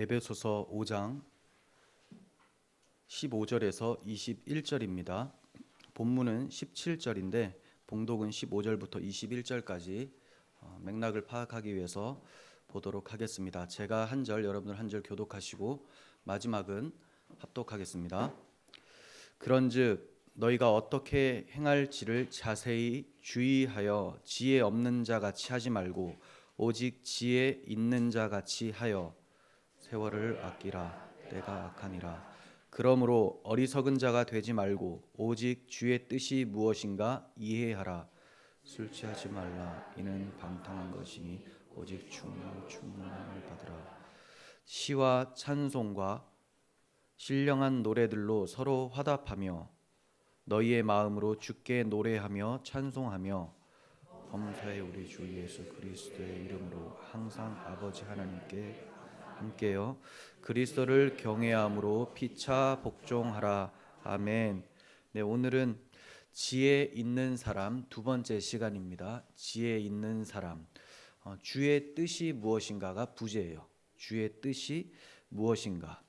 에베소서 5장 15절에서 21절입니다. 본문은 17절인데 봉독은 15절부터 21절까지 맥락을 파악하기 위해서 보도록 하겠습니다. 제가 한 절, 여러분들 한 절 교독하시고 마지막은 합독하겠습니다. 그런즉 너희가 어떻게 행할지를 자세히 주의하여 지혜 없는 자 같이 하지 말고 오직 지혜 있는 자 같이 하여 세월을 아끼라. 때가 악하니라. 그러므로 어리석은 자가 되지 말고 오직 주의 뜻이 무엇인가 이해하라. 술 취하지 말라. 이는 방탕한 것이니 오직 충만함을 받으라. 시와 찬송과 신령한 노래들로 서로 화답하며 너희의 마음으로 주께 노래하며 찬송하며 범사의 우리 주 예수 그리스도의 이름으로 항상 아버지 하나님께 함께요 그리스도를 경외함으로 피차 복종하라. 아멘. 네, 오늘은 지혜 있는 사람 두 번째 시간입니다. 지혜 있는 사람. 주의 뜻이 무엇인가가 부제예요. 주의 뜻이 무엇인가.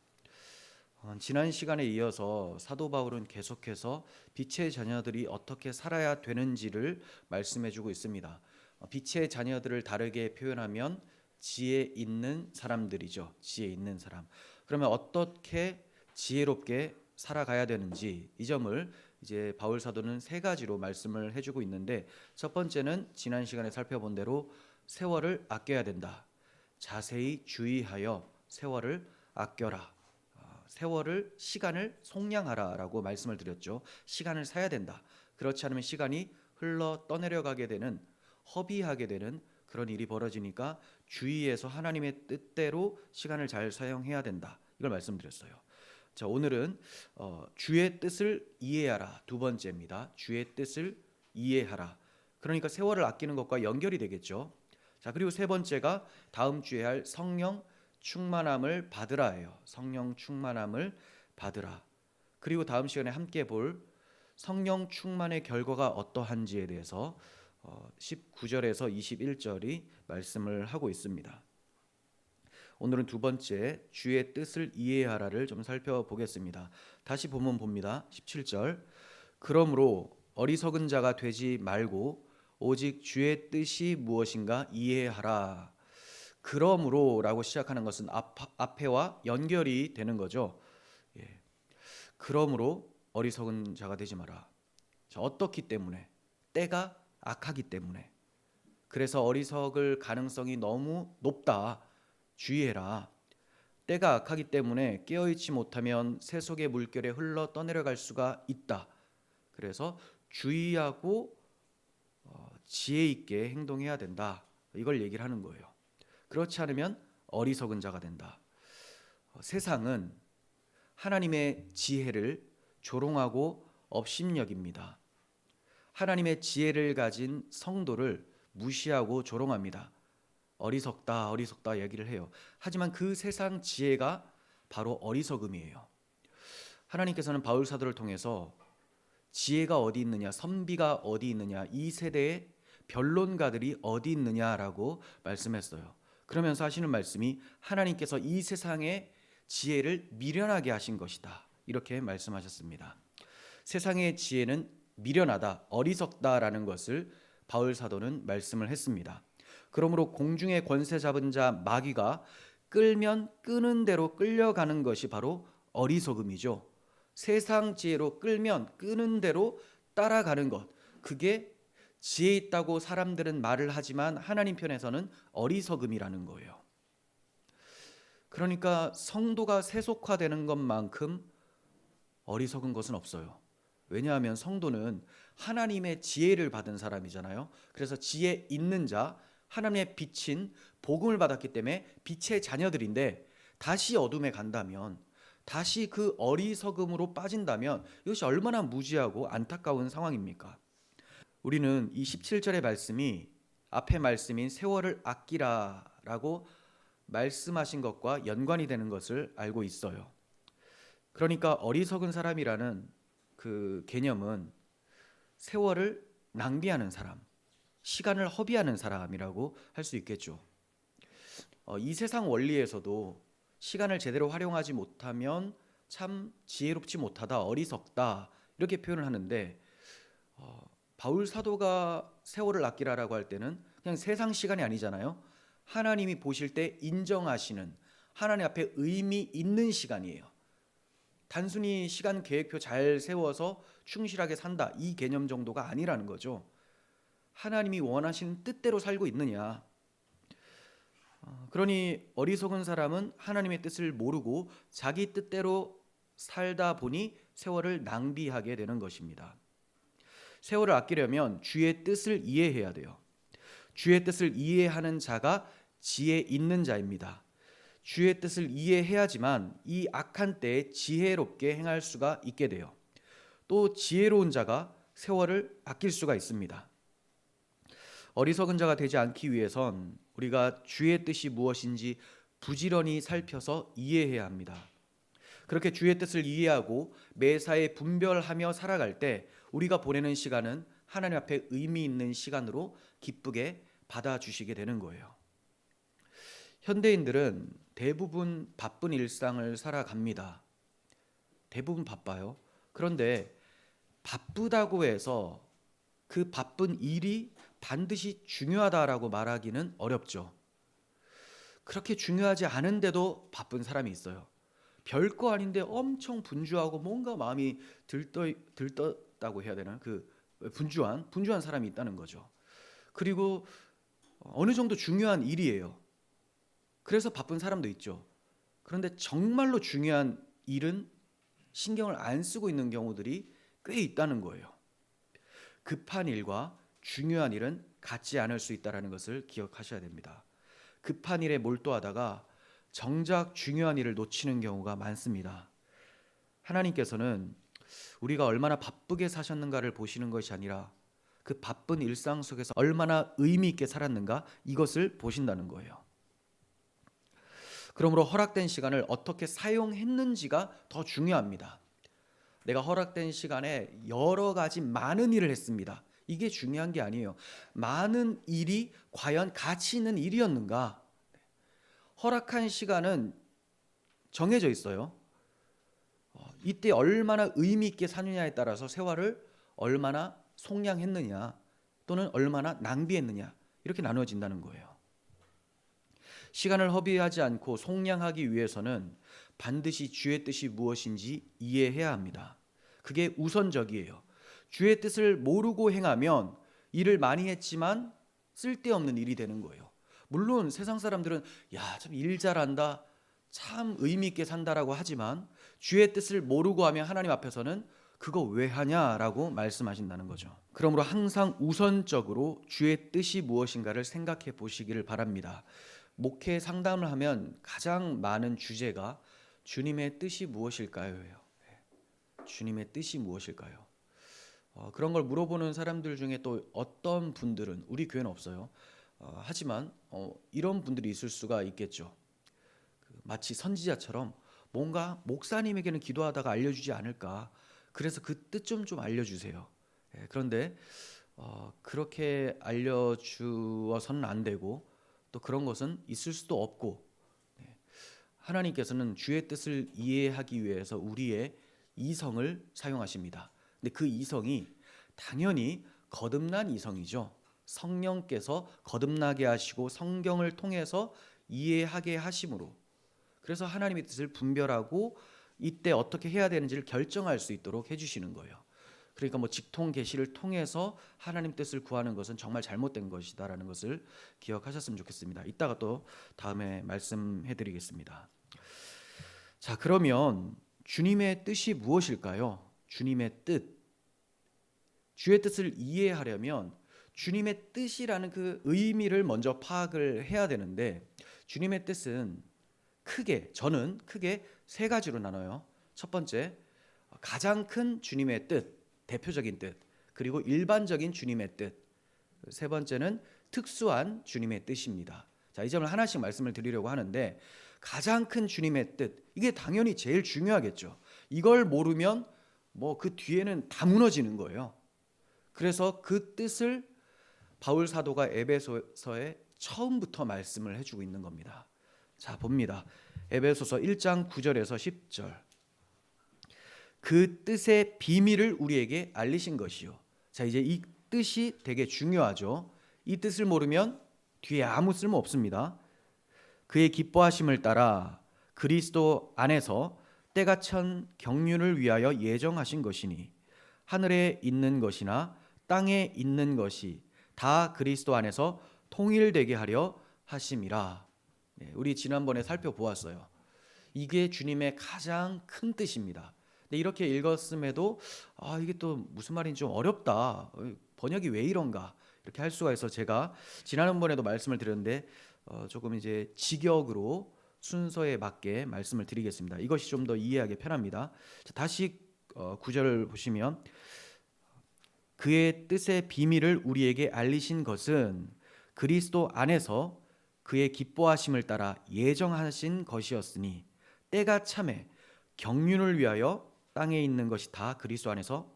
지난 시간에 이어서 사도 바울은 계속해서 빛의 자녀들이 어떻게 살아야 되는지를 말씀해주고 있습니다. 빛의 자녀들을 다르게 표현하면 지혜 있는 사람들이죠. 지혜 있는 사람. 그러면 어떻게 지혜롭게 살아가야 되는지 이 점을 이제 바울 사도는 세 가지로 말씀을 해주고 있는데, 첫 번째는 지난 시간에 살펴본 대로 세월을 아껴야 된다. 자세히 주의하여 세월을 아껴라. 세월을, 시간을 속량하라라고 말씀을 드렸죠. 시간을 사야 된다. 그렇지 않으면 시간이 흘러 떠내려가게 되는, 허비하게 되는 그런 일이 벌어지니까 주의해서 하나님의 뜻대로 시간을 잘 사용해야 된다. 이걸 말씀드렸어요. 자, 오늘은 주의 뜻을 이해하라. 두 번째입니다. 주의 뜻을 이해하라. 그러니까 세월을 아끼는 것과 연결이 되겠죠. 자, 그리고 세 번째가 다음 주에 할 성령 충만함을 받으라예요. 성령 충만함을 받으라. 그리고 다음 시간에 함께 볼 성령 충만의 결과가 어떠한지에 대해서 19절에서 21절이 말씀을 하고 있습니다. 오늘은 두 번째 주의 뜻을 이해하라를 좀 살펴보겠습니다. 다시 본문 봅니다. 17절. 그러므로 어리석은 자가 되지 말고 오직 주의 뜻이 무엇인가 이해하라. 그러므로라고 시작하는 것은 앞에와 연결이 되는 거죠. 예. 그러므로 어리석은 자가 되지 마라. 자, 어떻기 때문에? 때가 악하기 때문에. 그래서 어리석을 가능성이 너무 높다. 주의해라. 때가 악하기 때문에 깨어있지 못하면 세속의 물결에 흘러 떠내려갈 수가 있다. 그래서 주의하고 지혜 있게 행동해야 된다. 이걸 얘기를 하는 거예요. 그렇지 않으면 어리석은 자가 된다. 세상은 하나님의 지혜를 조롱하고 업심여깁니다. 하나님의 지혜를 가진 성도를 무시하고 조롱합니다. 어리석다, 어리석다 얘기를 해요. 하지만 그 세상 지혜가 바로 어리석음이에요. 하나님께서는 바울 사도를 통해서 지혜가 어디 있느냐, 선비가 어디 있느냐, 이 세대의 변론가들이 어디 있느냐라고 말씀했어요. 그러면서 하시는 말씀이 하나님께서 이 세상의 지혜를 미련하게 하신 것이다. 이렇게 말씀하셨습니다. 세상의 지혜는 미련하다, 어리석다라는 것을 바울 사도는 말씀을 했습니다. 그러므로 공중의 권세 잡은 자 마귀가 끌면 끄는 대로 끌려가는 것이 바로 어리석음이죠. 세상 지혜로 끌면 끄는 대로 따라가는 것, 그게 지혜 있다고 사람들은 말을 하지만 하나님 편에서는 어리석음이라는 거예요. 그러니까 성도가 세속화되는 것만큼 어리석은 것은 없어요. 왜냐하면 성도는 하나님의 지혜를 받은 사람이잖아요. 그래서 지혜 있는 자, 하나님의 빛인 복음을 받았기 때문에 빛의 자녀들인데, 다시 어둠에 간다면, 다시 그 어리석음으로 빠진다면 이것이 얼마나 무지하고 안타까운 상황입니까? 우리는 이 17절의 말씀이 앞의 말씀인 세월을 아끼라라고 말씀하신 것과 연관이 되는 것을 알고 있어요. 그러니까 어리석은 사람이라는 그 개념은 세월을 낭비하는 사람, 시간을 허비하는 사람이라고 할 수 있겠죠. 이 세상 원리에서도 시간을 제대로 활용하지 못하면 참 지혜롭지 못하다, 어리석다 이렇게 표현을 하는데 바울 사도가 세월을 아끼라라고 할 때는 그냥 세상 시간이 아니잖아요. 하나님이 보실 때 인정하시는 하나님 앞에 의미 있는 시간이에요. 단순히 시간 계획표 잘 세워서 충실하게 산다 이 개념 정도가 아니라는 거죠. 하나님이 원하시는 뜻대로 살고 있느냐. 그러니 어리석은 사람은 하나님의 뜻을 모르고 자기 뜻대로 살다 보니 세월을 낭비하게 되는 것입니다. 세월을 아끼려면 주의 뜻을 이해해야 돼요. 주의 뜻을 이해하는 자가 지혜 있는 자입니다. 주의 뜻을 이해해야지만 이 악한 때에 지혜롭게 행할 수가 있게 돼요. 또 지혜로운 자가 세월을 아낄 수가 있습니다. 어리석은 자가 되지 않기 위해선 우리가 주의 뜻이 무엇인지 부지런히 살펴서 이해해야 합니다. 그렇게 주의 뜻을 이해하고 매사에 분별하며 살아갈 때 우리가 보내는 시간은 하나님 앞에 의미 있는 시간으로 기쁘게 받아주시게 되는 거예요. 현대인들은 대부분 바쁜 일상을 살아갑니다. 대부분 바빠요. 그런데 바쁘다고 해서 그 바쁜 일이 반드시 중요하다라고 말하기는 어렵죠. 그렇게 중요하지 않은데도 바쁜 사람이 있어요. 별거 아닌데 엄청 분주하고 뭔가 마음이 들떴다고 해야 되나? 그 분주한 사람이 있다는 거죠. 그리고 어느 정도 중요한 일이에요. 그래서 바쁜 사람도 있죠. 그런데 정말로 중요한 일은 신경을 안 쓰고 있는 경우들이 꽤 있다는 거예요. 급한 일과 중요한 일은 같지 않을 수 있다는 것을 기억하셔야 됩니다. 급한 일에 몰두하다가 정작 중요한 일을 놓치는 경우가 많습니다. 하나님께서는 우리가 얼마나 바쁘게 사셨는가를 보시는 것이 아니라 그 바쁜 일상 속에서 얼마나 의미 있게 살았는가 이것을 보신다는 거예요. 그러므로 허락된 시간을 어떻게 사용했는지가 더 중요합니다. 내가 허락된 시간에 여러 가지 많은 일을 했습니다. 이게 중요한 게 아니에요. 많은 일이 과연 가치 있는 일이었는가? 허락한 시간은 정해져 있어요. 이때 얼마나 의미 있게 사느냐에 따라서 세월을 얼마나 속량했느냐 또는 얼마나 낭비했느냐 이렇게 나누어진다는 거예요. 시간을 허비하지 않고 속량하기 위해서는 반드시 주의 뜻이 무엇인지 이해해야 합니다. 그게 우선적이에요. 주의 뜻을 모르고 행하면 일을 많이 했지만 쓸데없는 일이 되는 거예요. 물론 세상 사람들은 야, 참 일 잘한다, 참 의미 있게 산다라고 하지만 주의 뜻을 모르고 하면 하나님 앞에서는 그거 왜 하냐라고 말씀하신다는 거죠. 그러므로 항상 우선적으로 주의 뜻이 무엇인가를 생각해 보시기를 바랍니다. 목회 상담을 하면 가장 많은 주제가 주님의 뜻이 무엇일까요?예요. 주님의 뜻이 무엇일까요? 그런 걸 물어보는 사람들 중에 또 어떤 분들은 우리 교회는 없어요. 하지만 이런 분들이 있을 수가 있겠죠. 마치 선지자처럼 뭔가 목사님에게는 기도하다가 알려주지 않을까. 그래서 그 뜻 좀 알려주세요. 그런데 그렇게 알려주어서는 안 되고 또 그런 것은 있을 수도 없고 하나님께서는 주의 뜻을 이해하기 위해서 우리의 이성을 사용하십니다. 근데 그 이성이 당연히 거듭난 이성이죠. 성령께서 거듭나게 하시고 성경을 통해서 이해하게 하심으로 그래서 하나님의 뜻을 분별하고 이때 어떻게 해야 되는지를 결정할 수 있도록 해주시는 거예요. 그러니까 뭐 직통 계시를 통해서 하나님 뜻을 구하는 것은 정말 잘못된 것이다라는 것을 기억하셨으면 좋겠습니다. 이따가 또 다음에 말씀해드리겠습니다. 자, 그러면 주님의 뜻이 무엇일까요? 주님의 뜻. 주의 뜻을 이해하려면 주님의 뜻이라는 그 의미를 먼저 파악을 해야 되는데 주님의 뜻은 저는 크게 세 가지로 나눠요. 첫 번째, 가장 큰 주님의 뜻, 대표적인 뜻, 그리고 일반적인 주님의 뜻. 세 번째는 특수한 주님의 뜻입니다. 자, 이 점을 하나씩 말씀을 드리려고 하는데 가장 큰 주님의 뜻, 이게 당연히 제일 중요하겠죠. 이걸 모르면 뭐 그 뒤에는 다 무너지는 거예요. 그래서 그 뜻을 바울 사도가 에베소서에 처음부터 말씀을 해주고 있는 겁니다. 자, 봅니다. 에베소서 1장 9절에서 10절. 그 뜻의 비밀을 우리에게 알리신 것이요. 자, 이제 이 뜻이 되게 중요하죠. 이 뜻을 모르면 뒤에 아무 쓸모 없습니다. 그의 기뻐하심을 따라 그리스도 안에서 때가 천 경륜을 위하여 예정하신 것이니 하늘에 있는 것이나 땅에 있는 것이 다 그리스도 안에서 통일되게 하려 하심이라. 우리 지난번에 살펴보았어요. 이게 주님의 가장 큰 뜻입니다. 근데 이렇게 읽었음에도 이게 또 무슨 말인지 좀 어렵다, 번역이 왜 이런가 이렇게 할 수가 있어 제가 지난번에도 말씀을 드렸는데 조금 이제 직역으로 순서에 맞게 말씀을 드리겠습니다. 이것이 좀 더 이해하기 편합니다. 자, 다시 9절을 보시면 그의 뜻의 비밀을 우리에게 알리신 것은 그리스도 안에서 그의 기뻐하심을 따라 예정하신 것이었으니 때가 참에 경륜을 위하여 땅에 있는 것이 다 그리스도 안에서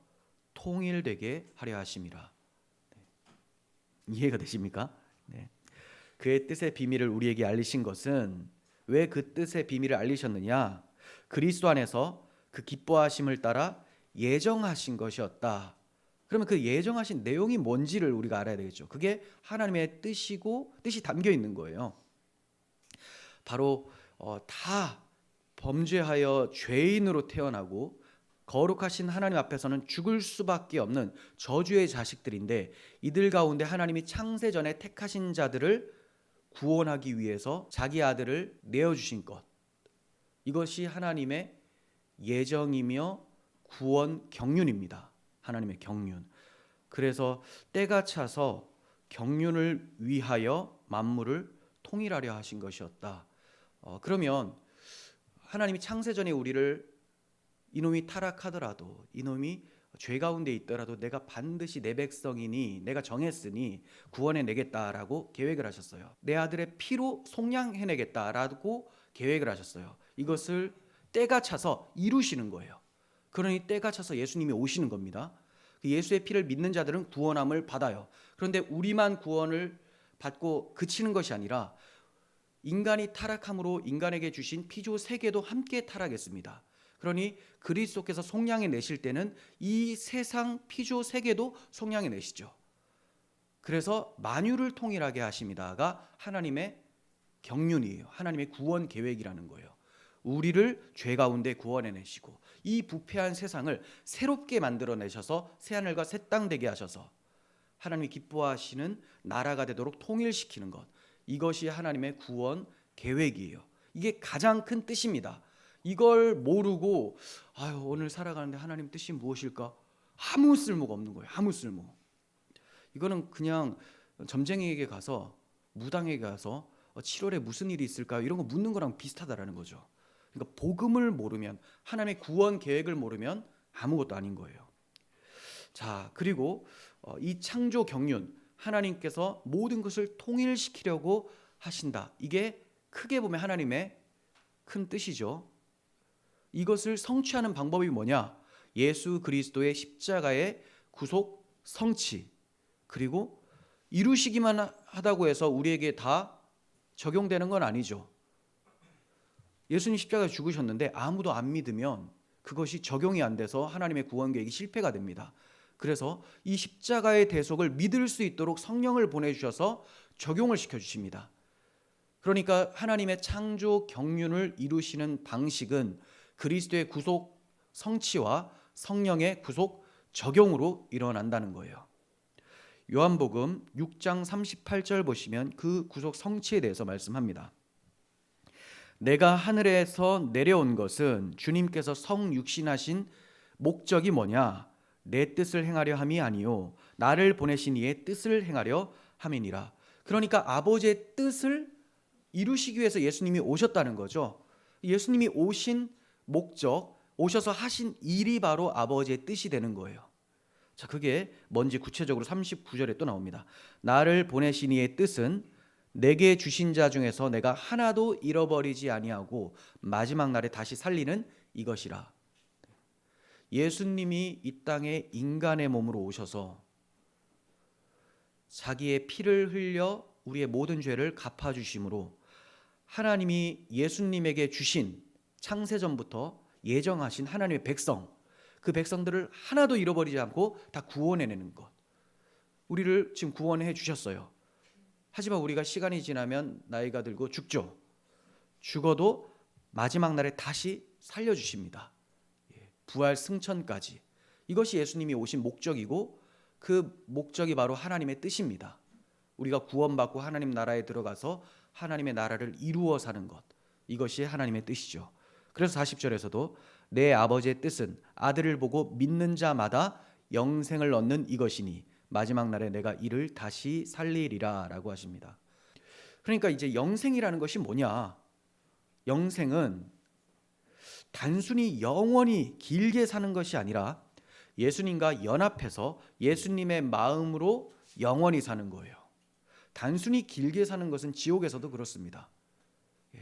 통일되게 하려 하심이라. 이해가 되십니까? 네. 그의 뜻의 비밀을 우리에게 알리신 것은, 왜 그 뜻의 비밀을 알리셨느냐? 그리스도 안에서 그 기뻐하심을 따라 예정하신 것이었다. 그러면 그 예정하신 내용이 뭔지를 우리가 알아야 되겠죠. 그게 하나님의 뜻이고 뜻이 담겨 있는 거예요. 바로 다 범죄하여 죄인으로 태어나고 거룩하신 하나님 앞에서는 죽을 수밖에 없는 저주의 자식들인데, 이들 가운데 하나님이 창세 전에 택하신 자들을 구원하기 위해서 자기 아들을 내어주신 것, 이것이 하나님의 예정이며 구원 경륜입니다. 하나님의 경륜. 그래서 때가 차서 경륜을 위하여 만물을 통일하려 하신 것이었다. 그러면 하나님이 창세전에 우리를, 이놈이 타락하더라도, 이놈이 죄 가운데 있더라도 내가 반드시 내 백성이니 내가 정했으니 구원해내겠다라고 계획을 하셨어요. 내 아들의 피로 속량해내겠다라고 계획을 하셨어요. 이것을 때가 차서 이루시는 거예요. 그러니 때가 차서 예수님이 오시는 겁니다. 예수의 피를 믿는 자들은 구원함을 받아요. 그런데 우리만 구원을 받고 그치는 것이 아니라 인간이 타락함으로 인간에게 주신 피조 세계도 함께 타락했습니다. 그러니 그리스도께서 속량해 내실 때는 이 세상 피조 세계도 속량해 내시죠. 그래서 만유를 통일하게 하십니다가 하나님의 경륜이에요. 하나님의 구원 계획이라는 거예요. 우리를 죄 가운데 구원해 내시고 이 부패한 세상을 새롭게 만들어 내셔서 새하늘과 새 땅 되게 하셔서 하나님이 기뻐하시는 나라가 되도록 통일시키는 것, 이것이 하나님의 구원 계획이에요. 이게 가장 큰 뜻입니다. 이걸 모르고 오늘 살아가는데 하나님 뜻이 무엇일까? 아무 쓸모가 없는 거예요. 아무 쓸모. 이거는 그냥 점쟁이에게 가서, 무당에게 가서 7월에 무슨 일이 있을까요? 이런 거 묻는 거랑 비슷하다라는 거죠. 그러니까 복음을 모르면, 하나님의 구원 계획을 모르면 아무것도 아닌 거예요. 자, 그리고 이 창조 경륜, 하나님께서 모든 것을 통일시키려고 하신다. 이게 크게 보면 하나님의 큰 뜻이죠. 이것을 성취하는 방법이 뭐냐? 예수 그리스도의 십자가의 구속 성취, 그리고 이루시기만 하다고 해서 우리에게 다 적용되는 건 아니죠. 예수님 십자가에 죽으셨는데 아무도 안 믿으면 그것이 적용이 안 돼서 하나님의 구원 계획이 실패가 됩니다. 그래서 이 십자가의 대속을 믿을 수 있도록 성령을 보내주셔서 적용을 시켜주십니다. 그러니까 하나님의 창조 경륜을 이루시는 방식은 그리스도의 구속 성취와 성령의 구속 적용으로 일어난다는 거예요. 요한복음 6장 38절 보시면 그 구속 성취에 대해서 말씀합니다. 내가 하늘에서 내려온 것은 주님께서 성육신하신 목적이 뭐냐? 내 뜻을 행하려 함이 아니요 나를 보내신 이의 뜻을 행하려 함이니라. 그러니까 아버지의 뜻을 이루시기 위해서 예수님이 오셨다는 거죠. 예수님이 오신 목적, 오셔서 하신 일이 바로 아버지의 뜻이 되는 거예요. 자, 그게 뭔지 구체적으로 39절에 또 나옵니다. 나를 보내신 이의 뜻은 내게 주신 자 중에서 내가 하나도 잃어버리지 아니하고 마지막 날에 다시 살리는 이것이라. 예수님이 이 땅에 인간의 몸으로 오셔서 자기의 피를 흘려 우리의 모든 죄를 갚아주심으로 하나님이 예수님에게 주신 창세전부터 예정하신 하나님의 백성, 그 백성들을 하나도 잃어버리지 않고 다 구원해내는 것. 우리를 지금 구원해 주셨어요. 하지만 우리가 시간이 지나면 나이가 들고 죽죠. 죽어도 마지막 날에 다시 살려주십니다. 부활 승천까지. 이것이 예수님이 오신 목적이고 그 목적이 바로 하나님의 뜻입니다. 우리가 구원받고 하나님 나라에 들어가서 하나님의 나라를 이루어 사는 것, 이것이 하나님의 뜻이죠. 그래서 40절에서도 내 아버지의 뜻은 아들을 보고 믿는 자마다 영생을 얻는 이것이니 마지막 날에 내가 이를 다시 살리리라 라고 하십니다. 그러니까 이제 영생이라는 것이 뭐냐? 영생은 단순히 영원히 길게 사는 것이 아니라 예수님과 연합해서 예수님의 마음으로 영원히 사는 거예요. 단순히 길게 사는 것은 지옥에서도 그렇습니다.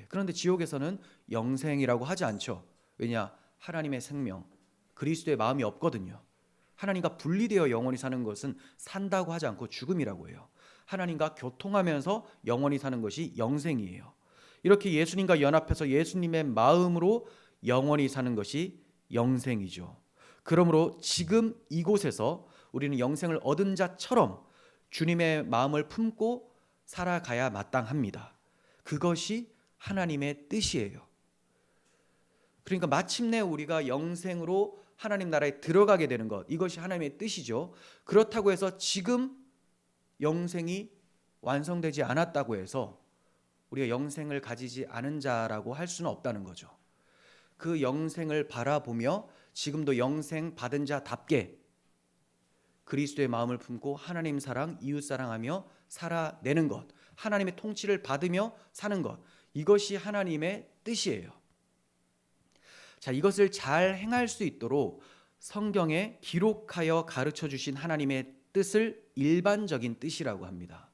그런데 지옥에서는 영생이라고 하지 않죠. 왜냐? 하나님의 생명, 그리스도의 마음이 없거든요. 하나님과 분리되어 영원히 사는 것은 산다고 하지 않고 죽음이라고 해요. 하나님과 교통하면서 영원히 사는 것이 영생이에요. 이렇게 예수님과 연합해서 예수님의 마음으로 영원히 사는 것이 영생이죠. 그러므로 지금 이곳에서 우리는 영생을 얻은 자처럼 주님의 마음을 품고 살아가야 마땅합니다. 그것이 하나님의 뜻이에요. 그러니까 마침내 우리가 영생으로 하나님 나라에 들어가게 되는 것, 이것이 하나님의 뜻이죠. 그렇다고 해서 지금 영생이 완성되지 않았다고 해서 우리가 영생을 가지지 않은 자라고 할 수는 없다는 거죠. 그 영생을 바라보며 지금도 영생 받은 자답게 그리스도의 마음을 품고 하나님 사랑, 이웃 사랑하며 살아내는 것, 하나님의 통치를 받으며 사는 것, 이것이 하나님의 뜻이에요. 자, 이것을 잘 행할 수 있도록 성경에 기록하여 가르쳐 주신 하나님의 뜻을 일반적인 뜻이라고 합니다.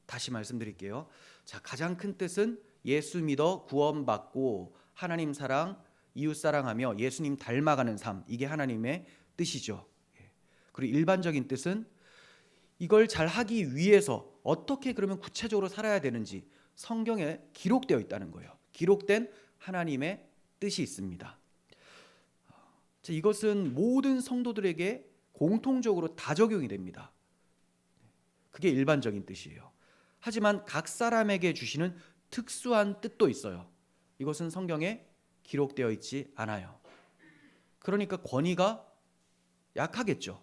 다시 말씀드릴게요. 자, 가장 큰 뜻은 예수 믿어 구원받고 하나님 사랑, 이웃 사랑하며 예수님 닮아가는 삶, 이게 하나님의 뜻이죠. 그리고 일반적인 뜻은 이걸 잘 하기 위해서 어떻게 그러면 구체적으로 살아야 되는지 성경에 기록되어 있다는 거예요. 기록된 하나님의 뜻이 있습니다. 자, 이것은 모든 성도들에게 공통적으로 다 적용이 됩니다. 그게 일반적인 뜻이에요. 하지만 각 사람에게 주시는 특수한 뜻도 있어요. 이것은 성경에 기록되어 있지 않아요. 그러니까 권위가 약하겠죠.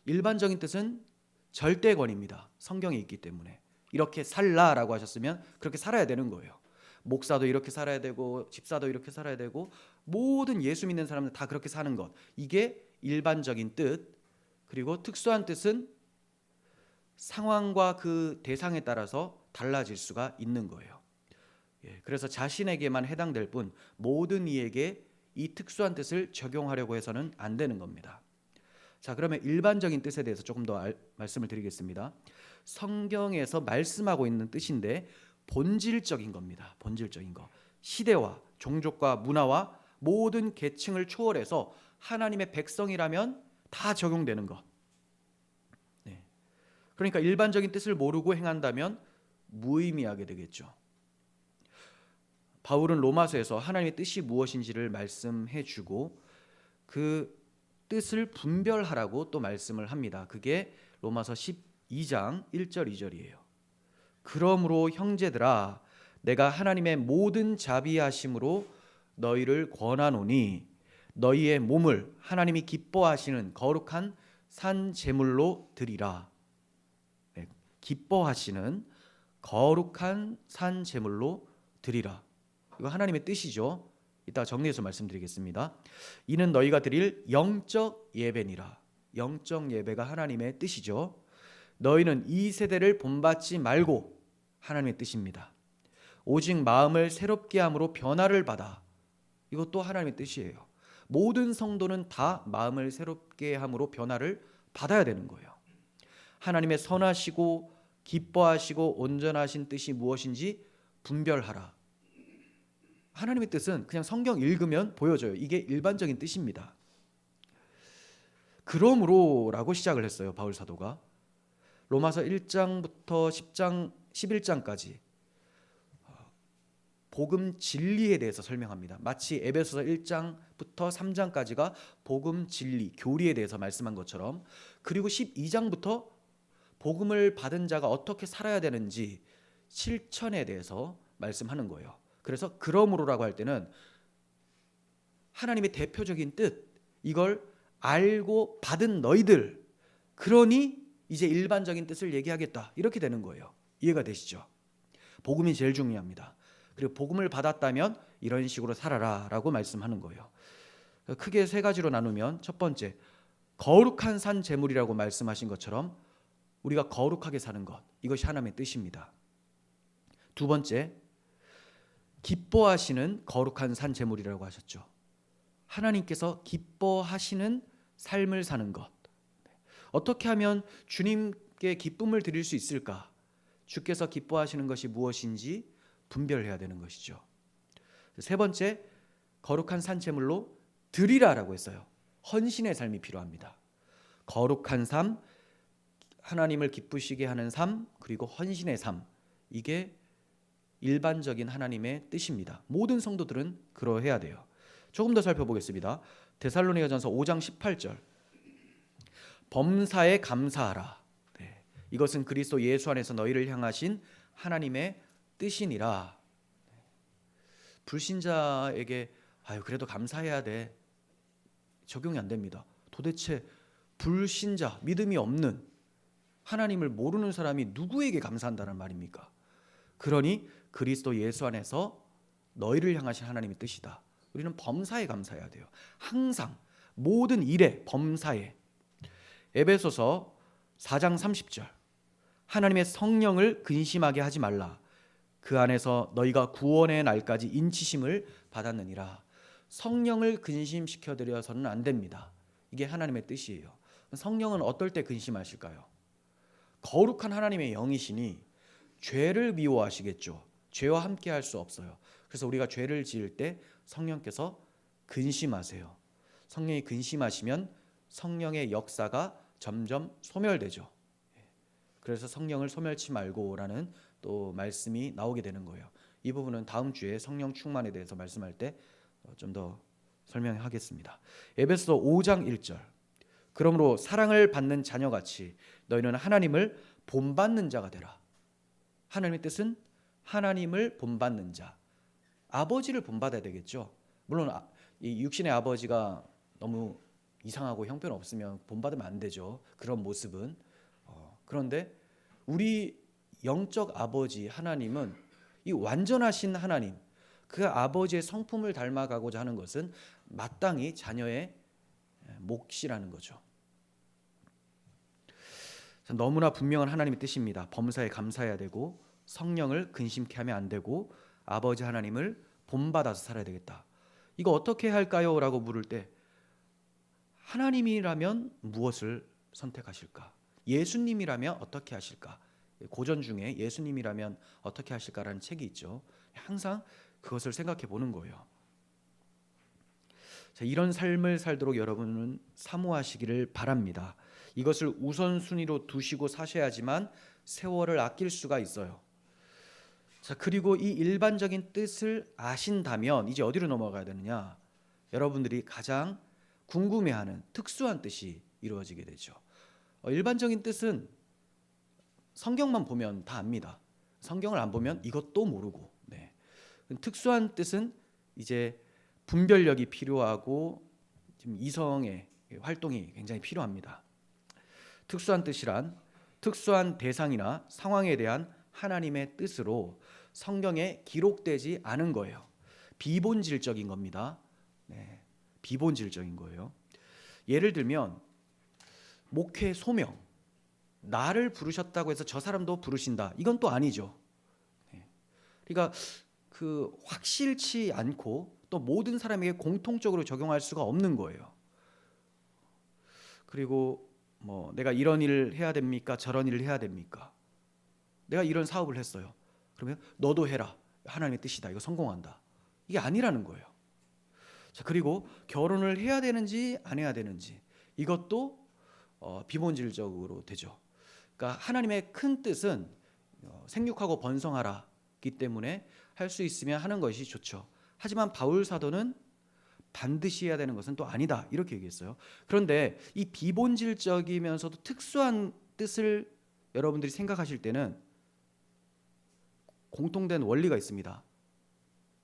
일반적인 뜻은 절대권입니다. 성경에 있기 때문에. 이렇게 살라라고 하셨으면 그렇게 살아야 되는 거예요. 목사도 이렇게 살아야 되고 집사도 이렇게 살아야 되고 모든 예수 믿는 사람들 다 그렇게 사는 것, 이게 일반적인 뜻. 그리고 특수한 뜻은 상황과 그 대상에 따라서 달라질 수가 있는 거예요. 그래서 자신에게만 해당될 뿐 모든 이에게 이 특수한 뜻을 적용하려고 해서는 안 되는 겁니다. 자, 그러면 일반적인 뜻에 대해서 조금 더 말씀을 드리겠습니다. 성경에서 말씀하고 있는 뜻인데 본질적인 겁니다. 본질적인 거. 시대와 종족과 문화와 모든 계층을 초월해서 하나님의 백성이라면 다 적용되는 것. 그러니까 일반적인 뜻을 모르고 행한다면 무의미하게 되겠죠. 바울은 로마서에서 하나님의 뜻이 무엇인지를 말씀해 주고 그 뜻을 분별하라고 또 말씀을 합니다. 그게 로마서 12장 1절 2절이에요. 그러므로 형제들아 내가 하나님의 모든 자비하심으로 너희를 권하노니 너희의 몸을 하나님이 기뻐하시는 거룩한 산 제물로 드리라. 기뻐하시는 거룩한 산 제물로 드리라. 이거 하나님의 뜻이죠. 이따 정리해서 말씀드리겠습니다. 이는 너희가 드릴 영적 예배니라. 영적 예배가 하나님의 뜻이죠. 너희는 이 세대를 본받지 말고, 하나님의 뜻입니다. 오직 마음을 새롭게 함으로 변화를 받아. 이것도 하나님의 뜻이에요. 모든 성도는 다 마음을 새롭게 함으로 변화를 받아야 되는 거예요. 하나님의 선하시고 기뻐하시고 온전하신 뜻이 무엇인지 분별하라. 하나님의 뜻은 그냥 성경 읽으면 보여져요. 이게 일반적인 뜻입니다. 그러므로라고 시작을 했어요. 바울 사도가. 로마서 1장부터 10장 11장까지 복음 진리에 대해서 설명합니다. 마치 에베소서 1장부터 3장까지가 복음 진리, 교리에 대해서 말씀한 것처럼, 그리고 12장부터 복음을 받은 자가 어떻게 살아야 되는지 실천에 대해서 말씀하는 거예요. 그래서 그러므로라고 할 때는 하나님의 대표적인 뜻, 이걸 알고 받은 너희들, 그러니 이제 일반적인 뜻을 얘기하겠다, 이렇게 되는 거예요. 이해가 되시죠? 복음이 제일 중요합니다. 그리고 복음을 받았다면 이런 식으로 살아라 라고 말씀하는 거예요. 크게 세 가지로 나누면, 첫 번째, 거룩한 산 제물이라고 말씀하신 것처럼 우리가 거룩하게 사는 것, 이것이 하나님의 뜻입니다. 두 번째, 기뻐하시는 거룩한 산 제물이라고 하셨죠. 하나님께서 기뻐하시는 삶을 사는 것. 어떻게 하면 주님께 기쁨을 드릴 수 있을까? 주께서 기뻐하시는 것이 무엇인지 분별해야 되는 것이죠. 세 번째, 거룩한 산 제물로 드리라라고 했어요. 헌신의 삶이 필요합니다. 거룩한 삶, 하나님을 기쁘시게 하는 삶, 그리고 헌신의 삶, 이게 일반적인 하나님의 뜻입니다. 모든 성도들은 그러해야 돼요. 조금 더 살펴보겠습니다. 데살로니가전서 5장 18절, 범사에 감사하라. 네. 이것은 그리스도 예수 안에서 너희를 향하신 하나님의 뜻이니라. 불신자에게 그래도 감사해야 돼, 적용이 안 됩니다. 도대체 불신자, 믿음이 없는, 하나님을 모르는 사람이 누구에게 감사한다는 말입니까? 그러니 그리스도 예수 안에서 너희를 향하신 하나님의 뜻이다. 우리는 범사에 감사해야 돼요. 항상 모든 일에 범사에. 에베소서 4장 30절, 하나님의 성령을 근심하게 하지 말라. 그 안에서 너희가 구원의 날까지 인치심을 받았느니라. 성령을 근심시켜 드려서는 안 됩니다. 이게 하나님의 뜻이에요. 성령은 어떨 때 근심하실까요? 거룩한 하나님의 영이시니 죄를 미워하시겠죠. 죄와 함께 할 수 없어요. 그래서 우리가 죄를 지을 때 성령께서 근심하세요. 성령이 근심하시면 성령의 역사가 점점 소멸되죠. 그래서 성령을 소멸치 말고라는 또 말씀이 나오게 되는 거예요. 이 부분은 다음 주에 성령 충만에 대해서 말씀할 때 좀 더 설명하겠습니다. 에베소서 5장 1절, 그러므로 사랑을 받는 자녀같이 너희는 하나님을 본받는 자가 되라. 하나님의 뜻은 하나님을 본받는 자, 아버지를 본받아야 되겠죠. 물론 이 육신의 아버지가 너무 이상하고 형편없으면 본받으면 안 되죠. 그런 모습은. 그런데 우리 영적 아버지 하나님은 이 완전하신 하나님, 그 아버지의 성품을 닮아가고자 하는 것은 마땅히 자녀의 몫이라는 거죠. 너무나 분명한 하나님의 뜻입니다. 범사에 감사해야 되고, 성령을 근심케 하면 안 되고, 아버지 하나님을 본받아서 살아야 되겠다. 이거 어떻게 할까요? 라고 물을 때, 하나님이라면 무엇을 선택하실까? 예수님이라면 어떻게 하실까? 고전 중에 예수님이라면 어떻게 하실까라는 책이 있죠. 항상 그것을 생각해 보는 거예요. 자, 이런 삶을 살도록 여러분은 사모하시기를 바랍니다. 이것을 우선순위로 두시고 사셔야지만 세월을 아낄 수가 있어요. 자, 그리고 이 일반적인 뜻을 아신다면 이제 어디로 넘어가야 되느냐? 여러분들이 가장 궁금해하는 특수한 뜻이 이루어지게 되죠. 일반적인 뜻은 성경만 보면 다 압니다. 성경을 안 보면 이것도 모르고. 네. 특수한 뜻은 이제 분별력이 필요하고 지금 이성의 활동이 굉장히 필요합니다. 특수한 뜻이란 특수한 대상이나 상황에 대한 하나님의 뜻으로 성경에 기록되지 않은 거예요. 비본질적인 겁니다. 네. 비본질적인 거예요. 예를 들면 목회 소명, 나를 부르셨다고 해서 저 사람도 부르신다, 이건 또 아니죠. 그러니까 그 확실치 않고 또 모든 사람에게 공통적으로 적용할 수가 없는 거예요. 그리고 뭐 내가 이런 일을 해야 됩니까? 저런 일을 해야 됩니까? 내가 이런 사업을 했어요. 그러면 너도 해라. 하나님의 뜻이다. 이거 성공한다. 이게 아니라는 거예요. 자, 그리고 결혼을 해야 되는지 안 해야 되는지, 이것도 비본질적으로 되죠. 그러니까 하나님의 큰 뜻은 생육하고 번성하라기 때문에 할 수 있으면 하는 것이 좋죠. 하지만 바울 사도는 반드시 해야 되는 것은 또 아니다 이렇게 얘기했어요. 그런데 이 비본질적이면서도 특수한 뜻을 여러분들이 생각하실 때는 공통된 원리가 있습니다.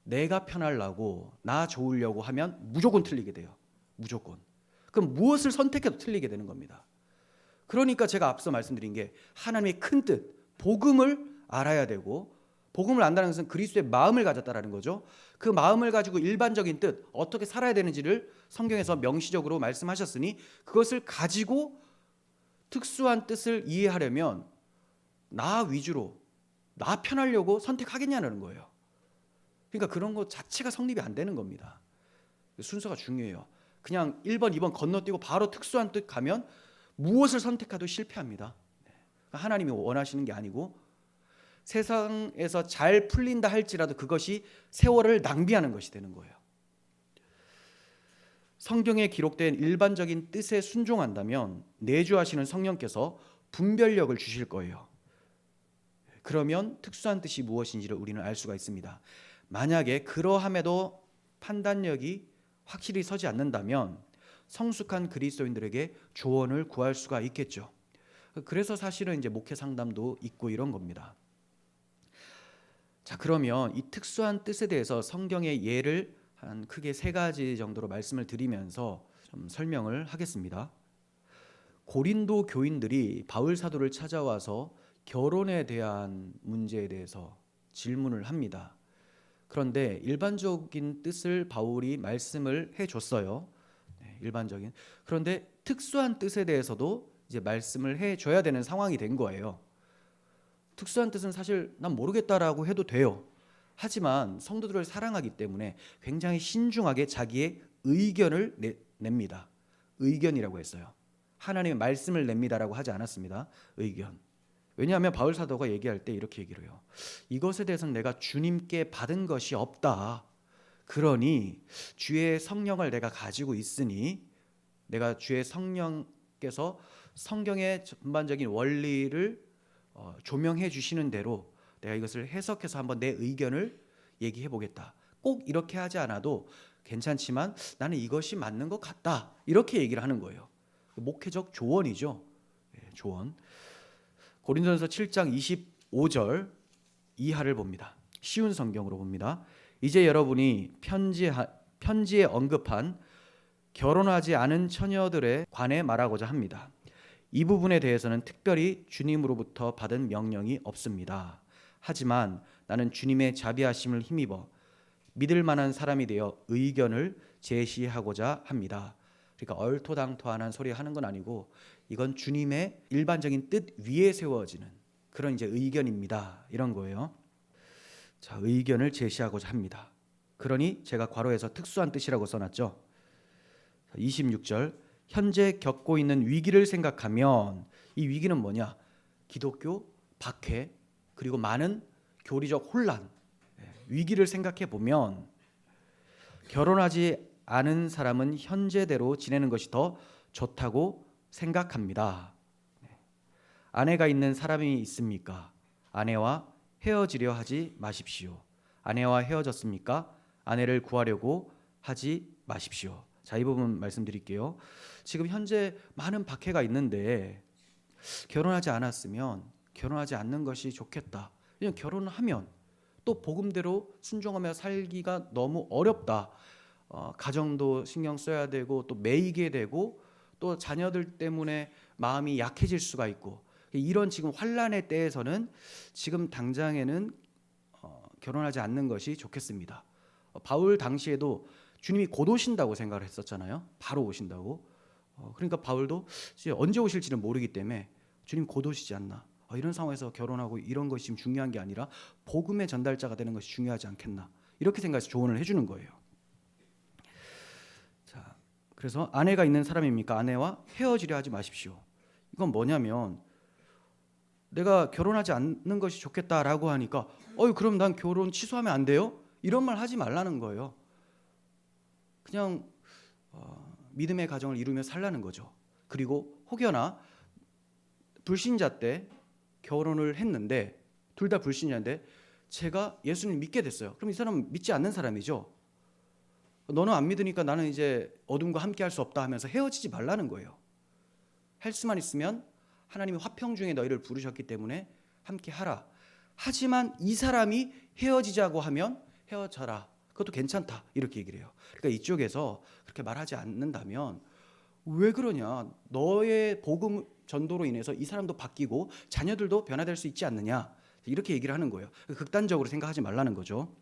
내가 편하려고 나 좋으려고 하면 무조건 틀리게 돼요. 무조건. 그럼 무엇을 선택해도 틀리게 되는 겁니다. 그러니까 제가 앞서 말씀드린 게 하나님의 큰 뜻, 복음을 알아야 되고, 복음을 안다는 것은 그리스도의 마음을 가졌다라는 거죠. 그 마음을 가지고 일반적인 뜻, 어떻게 살아야 되는지를 성경에서 명시적으로 말씀하셨으니 그것을 가지고 특수한 뜻을 이해하려면 나 위주로, 나 편하려고 선택하겠냐는 거예요. 그러니까 그런 것 자체가 성립이 안 되는 겁니다. 순서가 중요해요. 그냥 1번, 2번 건너뛰고 바로 특수한 뜻 가면 무엇을 선택해도 실패합니다. 하나님이 원하시는 게 아니고 세상에서 잘 풀린다 할지라도 그것이 세월을 낭비하는 것이 되는 거예요. 성경에 기록된 일반적인 뜻에 순종한다면 내주하시는 성령께서 분별력을 주실 거예요. 그러면 특수한 뜻이 무엇인지를 우리는 알 수가 있습니다. 만약에 그러함에도 판단력이 확실히 서지 않는다면 성숙한 그리스도인들에게 조언을 구할 수가 있겠죠. 그래서 사실은 이제 목회 상담도 있고 이런 겁니다. 자, 그러면 이 특수한 뜻에 대해서 성경의 예를 한 크게 3가지 정도로 말씀을 드리면서 좀 설명을 하겠습니다. 고린도 교인들이 바울 사도를 찾아와서 결혼에 대한 문제에 대해서 질문을 합니다. 그런데 일반적인 뜻을 바울이 말씀을 해줬어요. 일반적인. 그런데 특수한 뜻에 대해서도 이제 말씀을 해줘야 되는 상황이 된 거예요. 특수한 뜻은 사실 난 모르겠다라고 해도 돼요. 하지만 성도들을 사랑하기 때문에 굉장히 신중하게 자기의 의견을 냅니다. 의견이라고 했어요. 하나님의 말씀을 냅니다라고 하지 않았습니다. 의견. 왜냐하면 바울 사도가 얘기할 때 이렇게 얘기를 해요. 이것에 대해서는 내가 주님께 받은 것이 없다. 그러니 주의 성령을 내가 가지고 있으니 내가 주의 성령께서 성경의 전반적인 원리를 조명해 주시는 대로 내가 이것을 해석해서 한번 내 의견을 얘기해 보겠다. 꼭 이렇게 하지 않아도 괜찮지만 나는 이것이 맞는 것 같다. 이렇게 얘기를 하는 거예요. 목회적 조언이죠. 조언. 고린도전서 7장 25절 이하를 봅니다. 쉬운 성경으로 봅니다. 이제 여러분이 편지에 언급한 결혼하지 않은 처녀들에 관해 말하고자 합니다. 이 부분에 대해서는 특별히 주님으로부터 받은 명령이 없습니다. 하지만 나는 주님의 자비하심을 힘입어 믿을 만한 사람이 되어 의견을 제시하고자 합니다. 그러니까 얼토당토하는 소리 하는 건 아니고 이건 주님의 일반적인 뜻 위에 세워지는 그런 이제 의견입니다. 이런 거예요. 자, 의견을 제시하고자 합니다. 그러니 제가 괄호에서 특수한 뜻이라고 써놨죠. 26절 현재 겪고 있는 위기를 생각하면 이 위기는 뭐냐? 기독교 박해 그리고 많은 교리적 혼란 위기를 생각해 보면 결혼하지 않은 사람은 현재대로 지내는 것이 더 좋다고 생각합니다. 아내가 있는 사람이 있습니까? 아내와 헤어지려 하지 마십시오. 아내와 헤어졌습니까? 아내를 구하려고 하지 마십시오. 자, 이 부분 말씀드릴게요. 지금 현재 많은 박해가 있는데 결혼하지 않았으면 결혼하지 않는 것이 좋겠다. 왜냐하면 결혼을 하면 또 복음대로 순종하며 살기가 너무 어렵다. 가정도 신경 써야 되고 또 매이게 되고 또 자녀들 때문에 마음이 약해질 수가 있고 이런 지금 환란의 때에서는 지금 당장에는 결혼하지 않는 것이 좋겠습니다. 바울 당시에도 주님이 곧 오신다고 생각을 했었잖아요. 바로 오신다고. 그러니까 바울도 언제 오실지는 모르기 때문에 주님 곧 오시지 않나. 이런 상황에서 결혼하고 이런 것이 지금 중요한 게 아니라 복음의 전달자가 되는 것이 중요하지 않겠나. 이렇게 생각해서 조언을 해주는 거예요. 자, 그래서 아내가 있는 사람입니까? 아내와 헤어지려 하지 마십시오. 이건 뭐냐면 내가 결혼하지 않는 것이 좋겠다라고 하니까 그럼 난 결혼 취소하면 안 돼요? 이런 말 하지 말라는 거예요. 그냥 믿음의 가정을 이루며 살라는 거죠. 그리고 혹여나 불신자 때 결혼을 했는데 둘 다 불신자인데 제가 예수님 믿게 됐어요. 그럼 이 사람은 믿지 않는 사람이죠. 너는 안 믿으니까 나는 이제 어둠과 함께 할 수 없다 하면서 헤어지지 말라는 거예요. 할 수만 있으면 하나님이 화평 중에 너희를 부르셨기 때문에 함께 하라. 하지만 이 사람이 헤어지자고 하면 헤어져라. 그것도 괜찮다. 이렇게 얘기를 해요. 그러니까 이쪽에서 그렇게 말하지 않는다면 왜 그러냐? 너의 복음 전도로 인해서 이 사람도 바뀌고 자녀들도 변화될 수 있지 않느냐? 이렇게 얘기를 하는 거예요. 극단적으로 생각하지 말라는 거죠.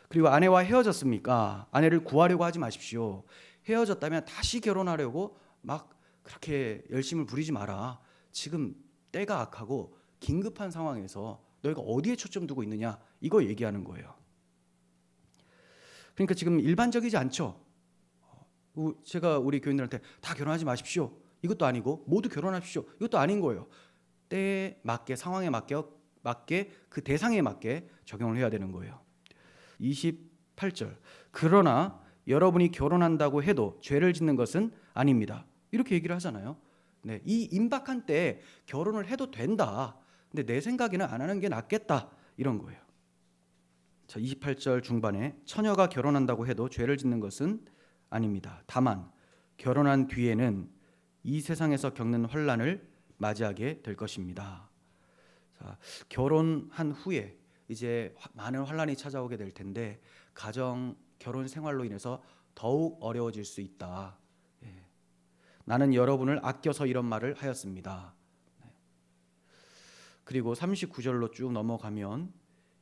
그리고 아내와 헤어졌습니까? 아내를 구하려고 하지 마십시오. 헤어졌다면 다시 결혼하려고 막 그렇게 열심을 부리지 마라. 지금 때가 악하고 긴급한 상황에서 너희가 어디에 초점 두고 있느냐? 이거 얘기하는 거예요. 그러니까 지금 일반적이지 않죠. 제가 우리 교인들한테 다 결혼하지 마십시오. 이것도 아니고 모두 결혼하십시오. 이것도 아닌 거예요. 때에 맞게 상황에 맞게 그 대상에 맞게 적용을 해야 되는 거예요. 28절. 그러나 여러분이 결혼한다고 해도 죄를 짓는 것은 아닙니다. 이렇게 얘기를 하잖아요. 네, 이 임박한 때에 결혼을 해도 된다. 근데 내 생각에는 안 하는 게 낫겠다. 이런 거예요. 자, 28절 중반에 처녀가 결혼한다고 해도 죄를 짓는 것은 아닙니다. 다만 결혼한 뒤에는 이 세상에서 겪는 환난을 맞이하게 될 것입니다. 자, 결혼한 후에 이제 많은 환난이 찾아오게 될 텐데 결혼 생활로 인해서 더욱 어려워질 수 있다. 예. 나는 여러분을 아껴서 이런 말을 하였습니다. 네. 그리고 39절로 쭉 넘어가면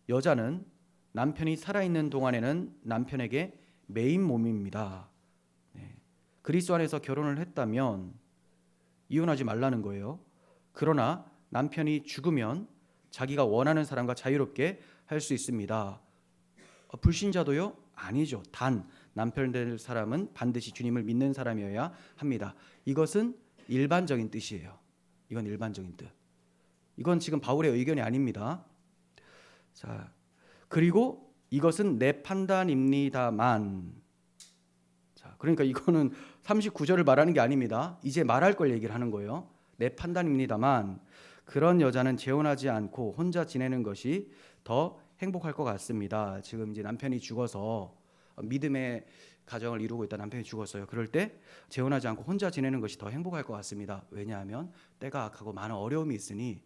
여자는 남편이 살아있는 동안에는 남편에게 매인 몸입니다. 네. 그리스도 안에서 결혼을 했다면 이혼하지 말라는 거예요. 그러나 남편이 죽으면 자기가 원하는 사람과 자유롭게 할 수 있습니다. 불신자도요? 아니죠. 단 남편 될 사람은 반드시 주님을 믿는 사람이어야 합니다. 이것은 일반적인 뜻이에요. 이건 일반적인 뜻. 이건 지금 바울의 의견이 아닙니다. 자, 그리고 이것은 내 판단입니다만. 자, 그러니까 이거는 39절을 말하는 게 아닙니다. 이제 말할 걸 얘기를 하는 거예요. 내 판단입니다만 그런 여자는 재혼하지 않고 혼자 지내는 것이 더 행복할 것 같습니다. 지금 이제 남편이 죽어서 믿음의 가정을 이루고 있다. 남편이 죽었어요. 그럴 때 재혼하지 않고 혼자 지내는 것이 더 행복할 것 같습니다. 왜냐하면 때가 악하고 많은 어려움이 있으니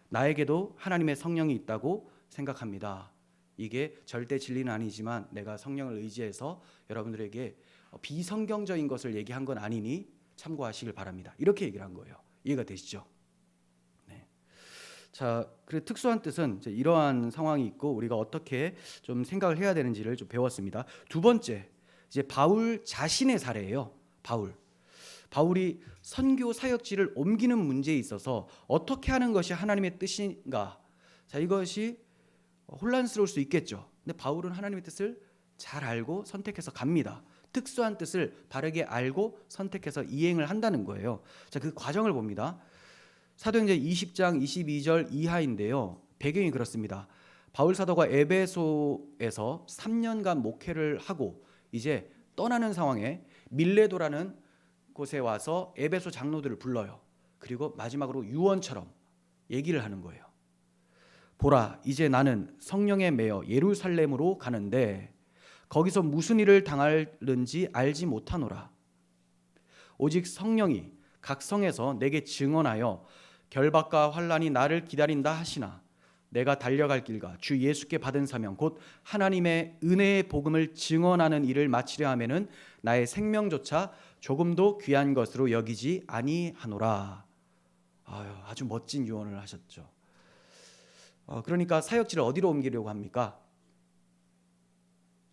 나에게도 하나님의 성령이 있다고 생각합니다. 이게 절대 진리는 아니지만 내가 성령을 의지해서 여러분들에게 비성경적인 것을 얘기한 건 아니니 참고하시길 바랍니다. 이렇게 얘기를 한 거예요. 이해가 되시죠? 네. 자, 그래 특수한 뜻은 이러한 상황이 있고 우리가 어떻게 좀 생각을 해야 되는지를 좀 배웠습니다. 두 번째, 이제 바울 자신의 사례예요. 바울이 선교 사역지를 옮기는 문제에 있어서 어떻게 하는 것이 하나님의 뜻인가? 자, 이것이 혼란스러울 수 있겠죠. 근데 바울은 하나님의 뜻을 잘 알고 선택해서 갑니다. 특수한 뜻을 바르게 알고 선택해서 이행을 한다는 거예요. 자, 그 과정을 봅니다. 사도행전 20장 22절 이하인데요. 배경이 그렇습니다. 바울 사도가 에베소에서 3년간 목회를 하고 이제 떠나는 상황에 밀레도라는 곳에 와서 에베소 장로들을 불러요. 그리고 마지막으로 유언처럼 얘기를 하는 거예요. 보라, 이제 나는 성령에 매여 예루살렘으로 가는데 거기서 무슨 일을 당할는지 알지 못하노라. 오직 성령이 각 성에서 내게 증언하여 결박과 환난이 나를 기다린다 하시나 내가 달려갈 길과 주 예수께 받은 사명 곧 하나님의 은혜의 복음을 증언하는 일을 마치려 하면은 나의 생명조차 조금도 귀한 것으로 여기지 아니하노라. 아주 멋진 유언을 하셨죠. 그러니까 사역지를 어디로 옮기려고 합니까?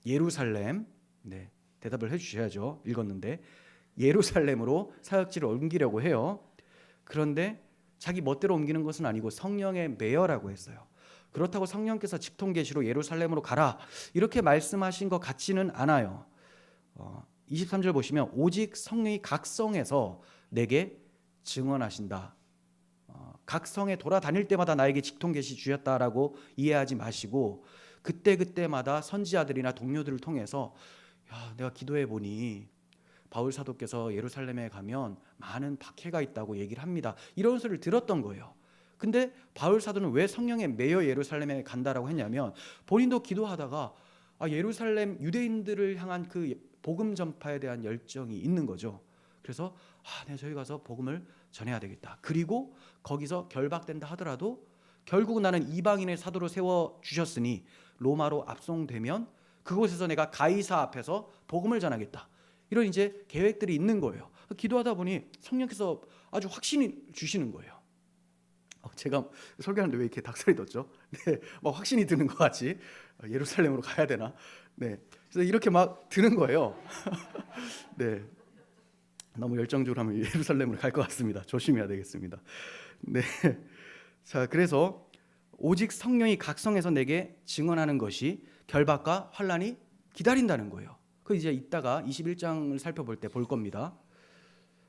예루살렘. 네, 대답을 해주셔야죠. 읽었는데 예루살렘으로 사역지를 옮기려고 해요. 그런데 자기 멋대로 옮기는 것은 아니고 성령의 매여라고 했어요. 그렇다고 성령께서 직통계시로 예루살렘으로 가라 이렇게 말씀하신 것 같지는 않아요. 23절 보시면 오직 성령이 각 성에서 내게 증언하신다. 각 성에 돌아다닐 때마다 나에게 직통계시 주셨다라고 이해하지 마시고 그때마다 선지자들이나 동료들을 통해서 내가 기도해 보니 바울 사도께서 예루살렘에 가면 많은 박해가 있다고 얘기를 합니다. 이런 소리를 들었던 거예요. 근데 바울 사도는 왜 성령에 매여 예루살렘에 간다라고 했냐면 본인도 기도하다가 예루살렘 유대인들을 향한 그 복음 전파에 대한 열정이 있는 거죠. 그래서 내가 저기 가서 복음을 전해야 되겠다. 그리고 거기서 결박된다 하더라도 결국 나는 이방인의 사도로 세워 주셨으니 로마로 압송되면 그곳에서 내가 가이사 앞에서 복음을 전하겠다. 이런 이제 계획들이 있는 거예요. 기도하다 보니 성령께서 아주 확신이 주시는 거예요. 제가 설교하는데 왜 이렇게 닭살이 돋죠? 네, 막 확신이 드는 것 같이 예루살렘으로 가야 되나? 네, 그래서 이렇게 막 드는 거예요. 네, 너무 열정적으로 하면 예루살렘으로 갈 것 같습니다. 조심해야 되겠습니다. 네, 자, 그래서 오직 성령이 각성해서 내게 증언하는 것이 결박과 환난이 기다린다는 거예요. 그 이제 이따가 21장을 살펴볼 때 볼 겁니다.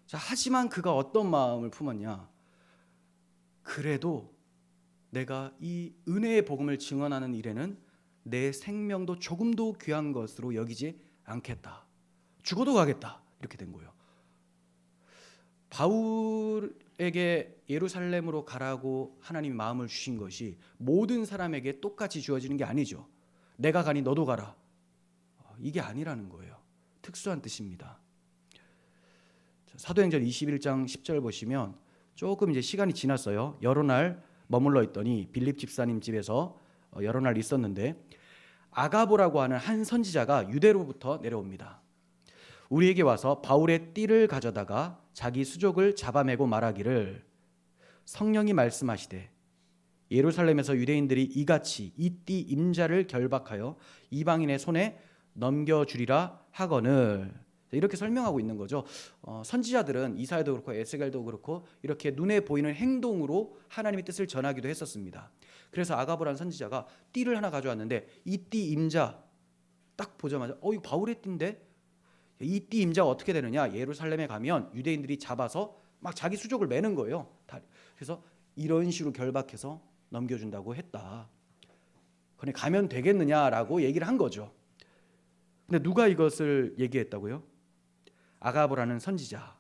자, 하지만 그가 어떤 마음을 품었냐? 그래도 내가 이 은혜의 복음을 증언하는 일에는 내 생명도 조금도 귀한 것으로 여기지 않겠다. 죽어도 가겠다. 이렇게 된 거예요. 바울에게 예루살렘으로 가라고 하나님이 마음을 주신 것이 모든 사람에게 똑같이 주어지는 게 아니죠. 내가 가니 너도 가라. 이게 아니라는 거예요. 특수한 뜻입니다. 사도행전 21장 10절 보시면 조금 이제 시간이 지났어요. 여러 날 머물러 있더니 빌립 집사님 집에서 여러 날 있었는데 아가보라고 하는 한 선지자가 유대로부터 내려옵니다. 우리에게 와서 바울의 띠를 가져다가 자기 수족을 잡아매고 말하기를 성령이 말씀하시되 예루살렘에서 유대인들이 이같이 이 띠 임자를 결박하여 이방인의 손에 넘겨주리라 하거늘. 이렇게 설명하고 있는 거죠. 선지자들은 이사야도 그렇고 에스겔도 그렇고 이렇게 눈에 보이는 행동으로 하나님의 뜻을 전하기도 했었습니다. 그래서 아가보라는 선지자가 띠를 하나 가져왔는데 이 띠 임자 딱 보자마자 이거 바울의 띠인데 이 띠 임자가 어떻게 되느냐? 예루살렘에 가면 유대인들이 잡아서 막 자기 수족을 매는 거예요. 그래서 이런 식으로 결박해서 넘겨준다고 했다. 그래 가면 되겠느냐라고 얘기를 한 거죠. 근데 누가 이것을 얘기했다고요? 아가보라는 선지자.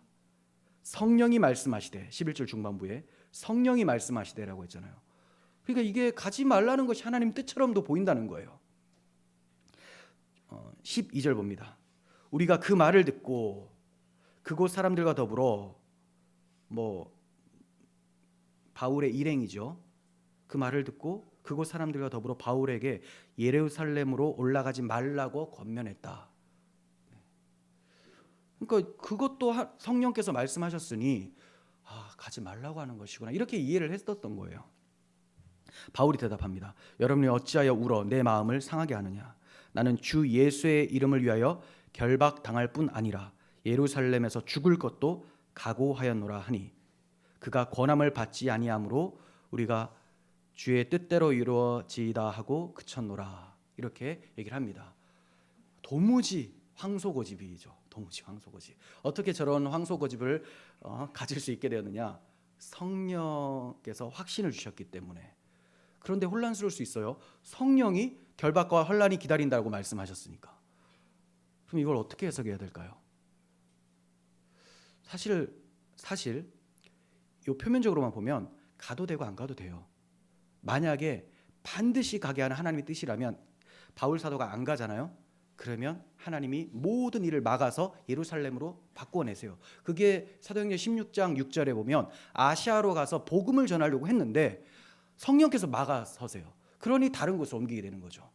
성령이 말씀하시되 11절 중반부에 성령이 말씀하시되라고 했잖아요. 그러니까 이게 가지 말라는 것이 하나님 뜻처럼도 보인다는 거예요. 12절 봅니다. 우리가 그 말을 듣고 그곳 사람들과 더불어 바울의 일행이죠. 그 말을 듣고 그곳 사람들과 더불어 바울에게 예루살렘으로 올라가지 말라고 권면했다. 그러니까 그것도 성령께서 말씀하셨으니 가지 말라고 하는 것이구나 이렇게 이해를 했었던 거예요. 바울이 대답합니다. 여러분이 어찌하여 울어 내 마음을 상하게 하느냐? 나는 주 예수의 이름을 위하여 결박당할 뿐 아니라 예루살렘에서 죽을 것도 각오하였노라 하니 그가 권함을 받지 아니하므로 우리가 주의 뜻대로 이루어지이다 하고 그쳤노라. 이렇게 얘기를 합니다. 도무지 황소고집이죠. 도무지 황소고집. 어떻게 저런 황소고집을 가질 수 있게 되었느냐? 성령께서 확신을 주셨기 때문에. 그런데 혼란스러울 수 있어요. 성령이 결박과 환난이 기다린다고 말씀하셨으니까. 그럼 이걸 어떻게 해석해야 될까요? 사실 이 표면적으로만 보면 가도 되고 안 가도 돼요. 만약에 반드시 가게 하는 하나님의 뜻이라면 바울 사도가 안 가잖아요. 그러면 하나님이 모든 일을 막아서 예루살렘으로 바꿔내세요. 그게 사도행전 16장 6절에 보면 아시아로 가서 복음을 전하려고 했는데 성령께서 막아서세요. 그러니 다른 곳으로 옮기게 되는 거죠.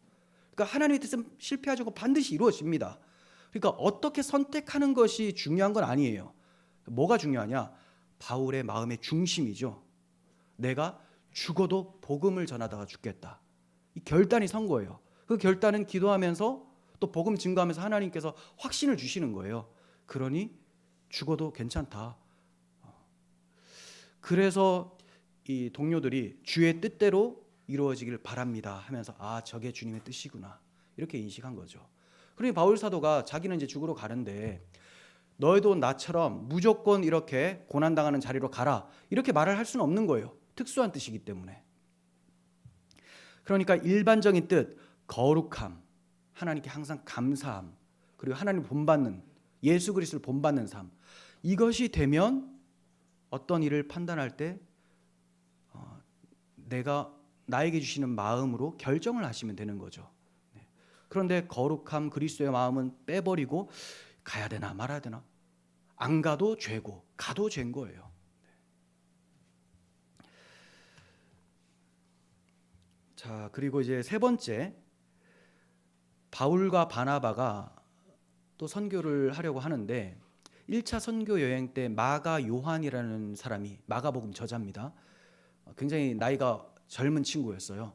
그러니까 하나님의 뜻은 실패하지 않고 반드시 이루어집니다. 그러니까 어떻게 선택하는 것이 중요한 건 아니에요. 뭐가 중요하냐? 바울의 마음의 중심이죠. 내가 죽어도 복음을 전하다가 죽겠다. 이 결단이 선 거예요. 그 결단은 기도하면서 또 복음 증거하면서 하나님께서 확신을 주시는 거예요. 그러니 죽어도 괜찮다. 그래서 이 동료들이 주의 뜻대로 이루어지길 바랍니다 하면서 저게 주님의 뜻이구나 이렇게 인식한 거죠. 그러니 바울 사도가 자기는 이제 죽으러 가는데 너희도 나처럼 무조건 이렇게 고난당하는 자리로 가라 이렇게 말을 할 수는 없는 거예요. 특수한 뜻이기 때문에. 그러니까 일반적인 뜻, 거룩함, 하나님께 항상 감사함, 그리고 하나님 본받는, 예수 그리스도를 본받는 삶, 이것이 되면 어떤 일을 판단할 때 내가 나에게 주시는 마음으로 결정을 하시면 되는 거죠. 네. 그런데 거룩함 그리스도의 마음은 빼버리고 가야 되나 말아야 되나, 안 가도 죄고 가도 죄인 거예요. 자, 그리고 이제 세 번째, 바울과 바나바가 또 선교를 하려고 하는데 1차 선교 여행 때 마가 요한이라는 사람이, 마가복음 저자입니다. 굉장히 나이가 젊은 친구였어요.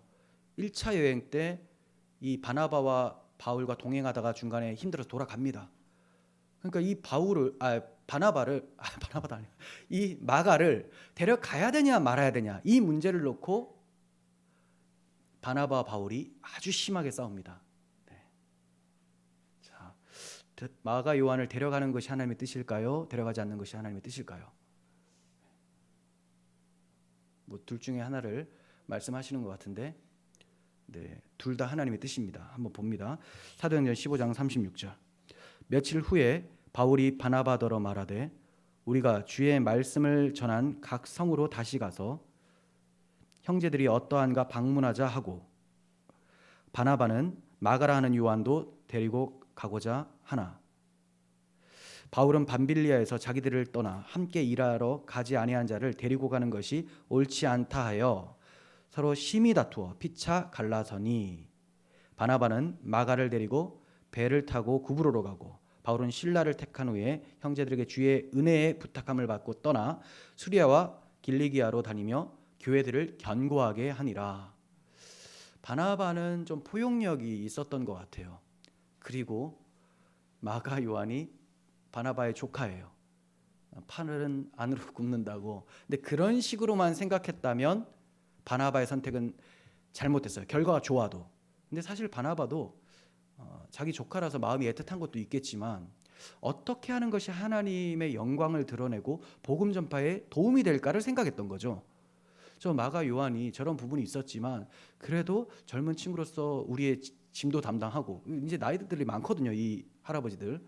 1차 여행 때 이 바나바와 바울과 동행하다가 중간에 힘들어서 돌아갑니다. 그러니까 이 바나바를 바나바도 아니야. 이 마가를 데려가야 되냐 말아야 되냐, 이 문제를 놓고 바나바와 바울이 아주 심하게 싸웁니다. 네. 자, 마가 요한을 데려가는 것이 하나님의 뜻일까요? 데려가지 않는 것이 하나님의 뜻일까요? 뭐 둘 중에 하나를 말씀하시는 것 같은데, 네, 둘 다 하나님의 뜻입니다. 한번 봅니다. 사도행전 15장 36절. 며칠 후에 바울이 바나바더러 말하되 우리가 주의 말씀을 전한 각 성으로 다시 가서 형제들이 어떠한가 방문하자 하고, 바나바는 마가라 하는 요한도 데리고 가고자 하나, 바울은 밤빌리아에서 자기들을 떠나 함께 일하러 가지 아니한 자를 데리고 가는 것이 옳지 않다 하여 서로 심히 다투어 피차 갈라서니, 바나바는 마가를 데리고 배를 타고 구브로로 가고, 바울은 실라를 택한 후에 형제들에게 주의 은혜에 부탁함을 받고 떠나 수리아와 길리기아로 다니며 교회들을 견고하게 하니라. 바나바는 좀 포용력이 있었던 것 같아요. 그리고 마가 요한이 바나바의 조카예요. 팔은 안으로 굽는다고. 근데 그런 식으로만 생각했다면 바나바의 선택은 잘못됐어요. 결과가 좋아도. 근데 사실 바나바도 자기 조카라서 마음이 애틋한 것도 있겠지만 어떻게 하는 것이 하나님의 영광을 드러내고 복음 전파에 도움이 될까를 생각했던 거죠. 저 마가 요한이 저런 부분이 있었지만 그래도 젊은 친구로서 우리의 짐도 담당하고, 이제 나이들이 많거든요, 이 할아버지들.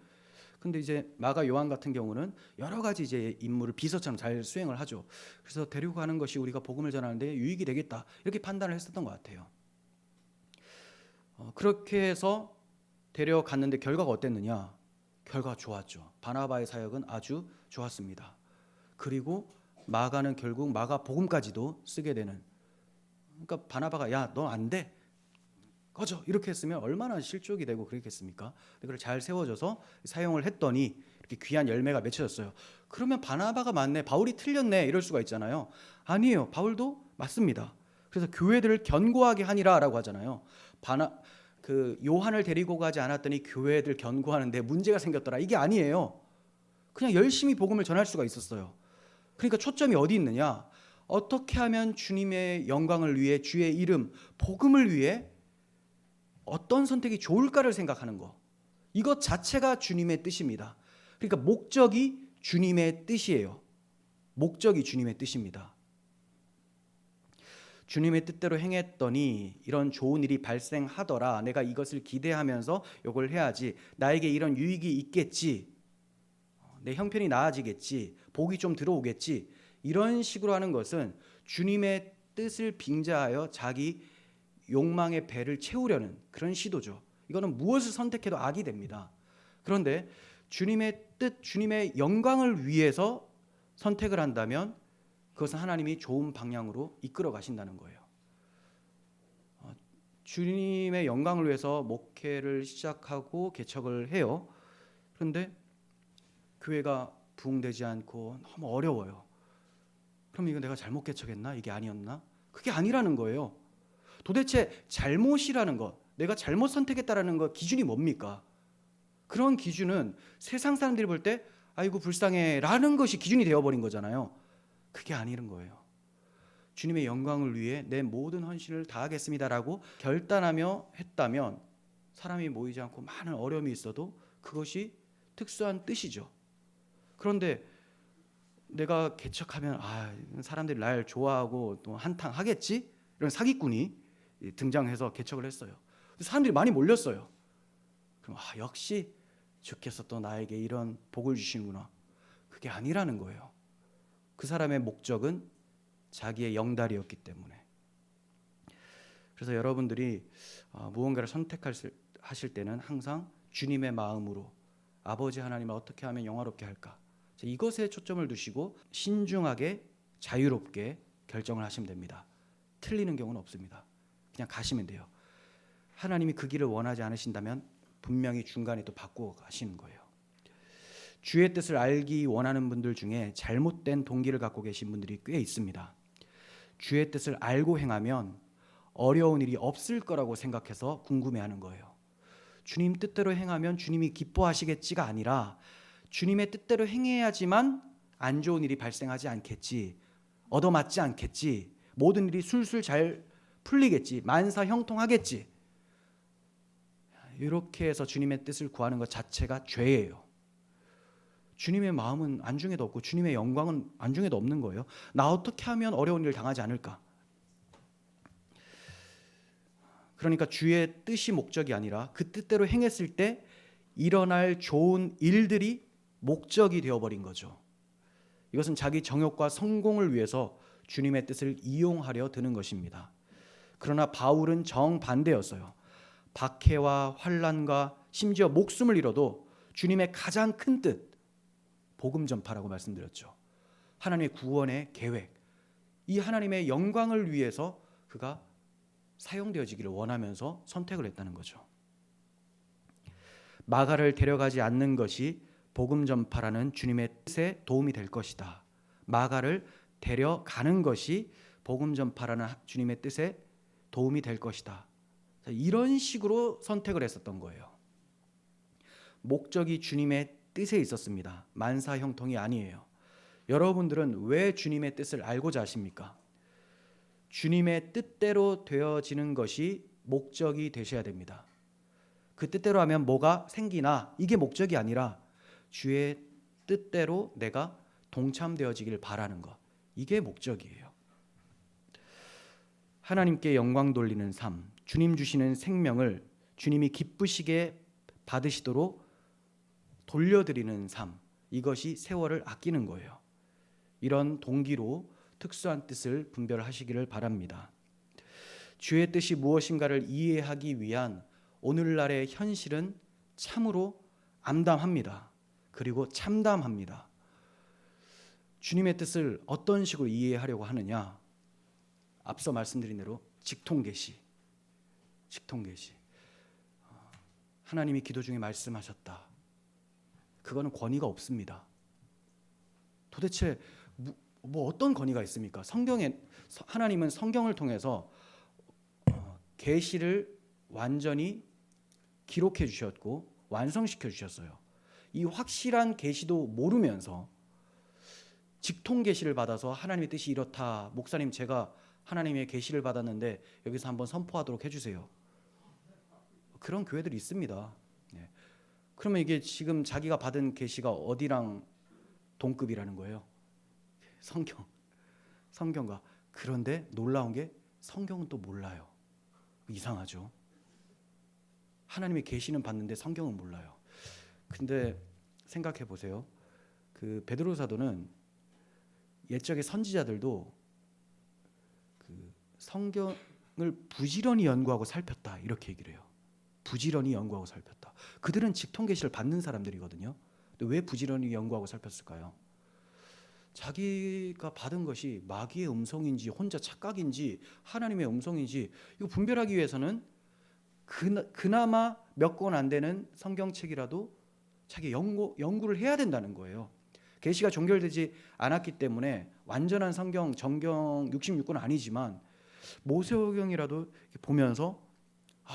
근데 이제 마가 요한 같은 경우는 여러 가지 이제 임무를 비서처럼 잘 수행을 하죠. 그래서 데리고 가는 것이 우리가 복음을 전하는데 유익이 되겠다, 이렇게 판단을 했었던 것 같아요. 그렇게 해서 데려갔는데 결과가 어땠느냐? 결과가 좋았죠. 바나바의 사역은 아주 좋았습니다. 그리고 마가는 결국 마가 복음까지도 쓰게 되는. 그러니까 바나바가 야, 너 안 돼, 꺼져, 이렇게 했으면 얼마나 실족이 되고 그랬겠습니까? 그걸 잘 세워줘서 사용을 했더니 이렇게 귀한 열매가 맺혀졌어요. 그러면 바나바가 맞네, 바울이 틀렸네, 이럴 수가 있잖아요. 아니에요, 바울도 맞습니다. 그래서 교회들을 견고하게 하니라라고 하잖아요. 요한을 데리고 가지 않았더니 교회들 견고하는데 문제가 생겼더라, 이게 아니에요. 그냥 열심히 복음을 전할 수가 있었어요. 그러니까 초점이 어디 있느냐? 어떻게 하면 주님의 영광을 위해, 주의 이름, 복음을 위해 어떤 선택이 좋을까를 생각하는 거, 이것 자체가 주님의 뜻입니다. 그러니까 목적이 주님의 뜻이에요. 목적이 주님의 뜻입니다. 주님의 뜻대로 행했더니 이런 좋은 일이 발생하더라, 내가 이것을 기대하면서 이걸 해야지, 나에게 이런 유익이 있겠지, 내 형편이 나아지겠지, 복이 좀 들어오겠지, 이런 식으로 하는 것은 주님의 뜻을 빙자하여 자기 욕망의 배를 채우려는 그런 시도죠. 이거는 무엇을 선택해도 악이 됩니다. 그런데 주님의 뜻, 주님의 영광을 위해서 선택을 한다면 그것은 하나님이 좋은 방향으로 이끌어 가신다는 거예요. 주님의 영광을 위해서 목회를 시작하고 개척을 해요. 그런데 교회가 부흥되지 않고 너무 어려워요. 그럼 이거 내가 잘못 개척했나? 이게 아니었나? 그게 아니라는 거예요. 도대체 잘못이라는 것, 내가 잘못 선택했다라는 것, 기준이 뭡니까? 그런 기준은 세상 사람들이 볼 때 아이고 불쌍해 라는 것이 기준이 되어버린 거잖아요. 그게 아니는 거예요. 주님의 영광을 위해 내 모든 헌신을 다하겠습니다라고 결단하며 했다면 사람이 모이지 않고 많은 어려움이 있어도 그것이 특수한 뜻이죠. 그런데 내가 개척하면 사람들이 날 좋아하고 또 한탕 하겠지? 이런 사기꾼이 등장해서 개척을 했어요. 사람들이 많이 몰렸어요. 그럼 역시 주께서 또 나에게 이런 복을 주시는구나. 그게 아니라는 거예요. 그 사람의 목적은 자기의 영달이었기 때문에. 그래서 여러분들이 무언가를 하실 때는 항상 주님의 마음으로 아버지 하나님을 어떻게 하면 영화롭게 할까, 이것에 초점을 두시고 신중하게 자유롭게 결정을 하시면 됩니다. 틀리는 경우는 없습니다. 그냥 가시면 돼요. 하나님이 그 길을 원하지 않으신다면 분명히 중간에 또 바꾸어 가시는 거예요. 주의 뜻을 알기 원하는 분들 중에 잘못된 동기를 갖고 계신 분들이 꽤 있습니다. 주의 뜻을 알고 행하면 어려운 일이 없을 거라고 생각해서 궁금해하는 거예요. 주님 뜻대로 행하면 주님이 기뻐하시겠지가 아니라 주님의 뜻대로 행해야지만 안 좋은 일이 발생하지 않겠지, 얻어맞지 않겠지, 모든 일이 술술 잘 풀리겠지, 만사 형통하겠지, 이렇게 해서 주님의 뜻을 구하는 것 자체가 죄예요. 주님의 마음은 안중에도 없고 주님의 영광은 안중에도 없는 거예요. 나 어떻게 하면 어려운 일을 당하지 않을까? 그러니까 주의 뜻이 목적이 아니라 그 뜻대로 행했을 때 일어날 좋은 일들이 목적이 되어버린 거죠. 이것은 자기 정욕과 성공을 위해서 주님의 뜻을 이용하려 드는 것입니다. 그러나 바울은 정반대였어요. 박해와 환난과 심지어 목숨을 잃어도 주님의 가장 큰 뜻, 복음 전파라고 말씀드렸죠. 하나님의 구원의 계획, 이 하나님의 영광을 위해서 그가 사용되어지기를 원하면서 선택을 했다는 거죠. 마가를 데려가지 않는 것이 복음 전파라는 주님의 뜻에 도움이 될 것이다. 마가를 데려가는 것이 복음 전파라는 주님의 뜻에 도움이 될 것이다. 이런 식으로 선택을 했었던 거예요. 목적이 주님의 뜻에 있었습니다. 만사 형통이 아니에요. 여러분들은 왜 주님의 뜻을 알고자 하십니까? 주님의 뜻대로 되어지는 것이 목적이 되셔야 됩니다. 그 뜻대로 하면 뭐가 생기나, 이게 목적이 아니라 주의 뜻대로 내가 동참되어지길 바라는 것, 이게 목적이에요. 하나님께 영광 돌리는 삶, 주님 주시는 생명을 주님이 기쁘시게 받으시도록 돌려드리는 삶, 이것이 세월을 아끼는 거예요. 이런 동기로 특수한 뜻을 분별하시기를 바랍니다. 주의 뜻이 무엇인가를 이해하기 위한 오늘날의 현실은 참으로 암담합니다. 그리고 참담합니다. 주님의 뜻을 어떤 식으로 이해하려고 하느냐? 앞서 말씀드린 대로 직통계시. 하나님이 기도 중에 말씀하셨다. 그거는 권위가 없습니다. 도대체 뭐 어떤 권위가 있습니까? 성경에 하나님은 성경을 통해서 계시를 완전히 기록해 주셨고 완성시켜 주셨어요. 이 확실한 계시도 모르면서 직통 계시를 받아서 하나님의 뜻이 이렇다. 목사님, 제가 하나님의 계시를 받았는데 여기서 한번 선포하도록 해주세요. 그런 교회들이 있습니다. 네. 그러면 이게 지금 자기가 받은 계시가 어디랑 동급이라는 거예요? 성경과. 그런데 놀라운 게 성경은 또 몰라요. 이상하죠. 하나님의 계시는 받는데 성경은 몰라요. 근데 생각해 보세요. 그 베드로 사도는 옛적의 선지자들도 그 성경을 부지런히 연구하고 살폈다, 이렇게 얘기를 해요. 부지런히 연구하고 살폈다. 그들은 직통 계시를 받는 사람들이거든요. 근데 왜 부지런히 연구하고 살폈을까요? 자기가 받은 것이 마귀의 음성인지 혼자 착각인지 하나님의 음성인지 이거 분별하기 위해서는 그나마 몇 권 안 되는 성경책이라도 자기 연구를 해야 된다는 거예요. 계시가 종결되지 않았기 때문에 완전한 성경 정경 66권은 아니지만 모세오경이라도 보면서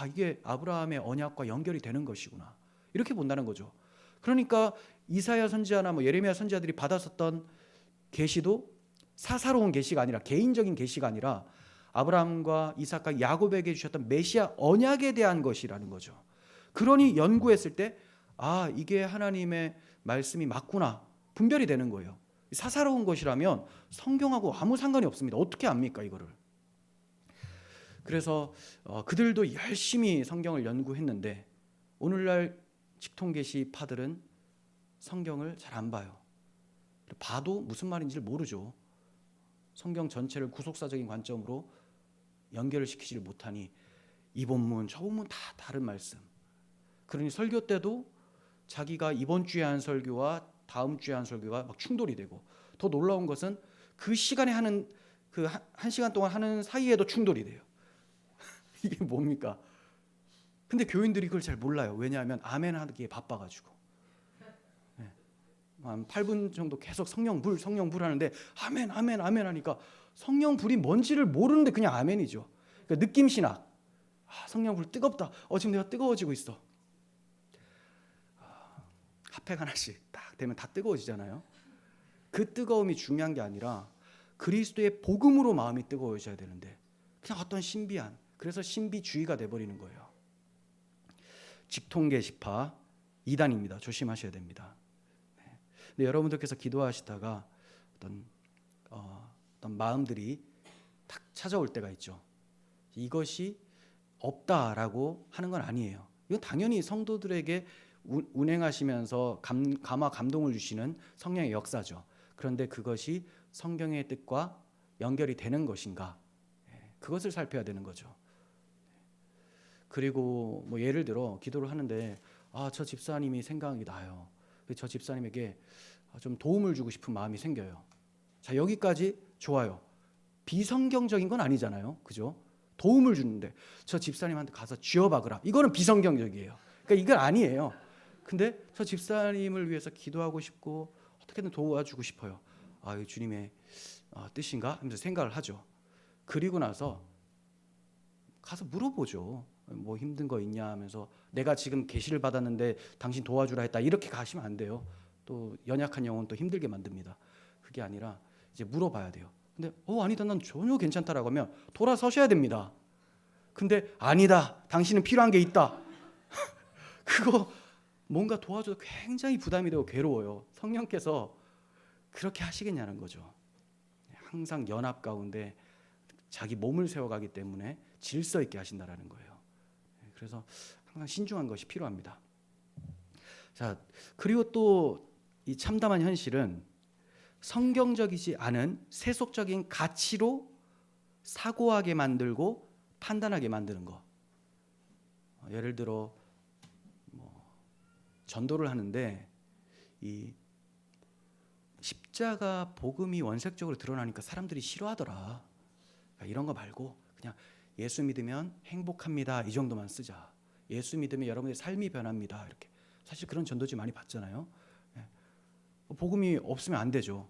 이게 아브라함의 언약과 연결이 되는 것이구나, 이렇게 본다는 거죠. 그러니까 이사야 선지자나 예레미야 선지자들이 받았었던 계시도 사사로운 계시가 아니라 개인적인 계시가 아니라 아브라함과 이삭과 야곱에게 주셨던 메시아 언약에 대한 것이라는 거죠. 그러니 연구했을 때 이게 하나님의 말씀이 맞구나, 분별이 되는 거예요. 사사로운 것이라면 성경하고 아무 상관이 없습니다. 어떻게 압니까 이거를? 그래서 그들도 열심히 성경을 연구했는데 오늘날 직통계시파들은 성경을 잘 안 봐요. 봐도 무슨 말인지를 모르죠. 성경 전체를 구속사적인 관점으로 연결을 시키질 못하니 이 본문 저 본문 다 다른 말씀. 그러니 설교 때도 자기가 이번 주에 한 설교와 다음 주에 한 설교가 막 충돌이 되고, 더 놀라운 것은 그 시간에 하는 그 한 시간 동안 하는 사이에도 충돌이 돼요. 이게 뭡니까? 근데 교인들이 그걸 잘 몰라요. 왜냐하면 아멘 하기에 바빠가지고. 한 8분 정도 계속 성령 불 하는데 아멘 아멘 아멘 하니까 성령 불이 뭔지를 모르는데 그냥 아멘이죠. 그러니까 느낌 신학. 성령 불 뜨겁다. 지금 내가 뜨거워지고 있어. 핫팩 하나씩 딱 되면 다 뜨거워지잖아요. 그 뜨거움이 중요한 게 아니라 그리스도의 복음으로 마음이 뜨거워져야 되는데 그냥 어떤 신비한, 그래서 신비주의가 돼버리는 거예요. 직통 게시파 2단입니다. 조심하셔야 됩니다. 근데 여러분들께서 기도하시다가 어떤 마음들이 딱 찾아올 때가 있죠. 이것이 없다라고 하는 건 아니에요. 이건 당연히 성도들에게 운행하시면서 감화 감동을 주시는 성령의 역사죠. 그런데 그것이 성경의 뜻과 연결이 되는 것인가, 그것을 살펴야 되는 거죠. 그리고 뭐 예를 들어 기도를 하는데 저 집사님이 생각이 나요. 저 집사님에게 좀 도움을 주고 싶은 마음이 생겨요. 자, 여기까지 좋아요. 비성경적인 건 아니잖아요, 그죠? 도움을 주는데 저 집사님한테 가서 쥐어박으라, 이거는 비성경적이에요. 그러니까 이건 아니에요. 근데 저 집사님을 위해서 기도하고 싶고 어떻게든 도와주고 싶어요. 이 주님의 뜻인가 하면서 생각을 하죠. 그리고 나서 가서 물어보죠. 뭐 힘든 거 있냐 하면서, 내가 지금 계시를 받았는데 당신 도와주라 했다, 이렇게 가시면 안 돼요. 또 연약한 영혼 또 힘들게 만듭니다. 그게 아니라 이제 물어봐야 돼요. 근데 아니다, 난 전혀 괜찮다라고 하면 돌아서셔야 됩니다. 근데 아니다, 당신은 필요한 게 있다. 그거 뭔가 도와줘도 굉장히 부담이 되고 괴로워요. 성령께서 그렇게 하시겠냐는 거죠. 항상 연합 가운데 자기 몸을 세워가기 때문에 질서 있게 하신다라는 거예요. 그래서 항상 신중한 것이 필요합니다. 자, 그리고 또 이 참담한 현실은 성경적이지 않은 세속적인 가치로 사고하게 만들고 판단하게 만드는 거. 예를 들어 전도를 하는데 이 십자가 복음이 원색적으로 드러나니까 사람들이 싫어하더라. 그러니까 이런 거 말고 그냥 예수 믿으면 행복합니다, 이 정도만 쓰자. 예수 믿으면 여러분의 삶이 변합니다, 이렇게. 사실 그런 전도지 많이 봤잖아요. 복음이 없으면 안 되죠.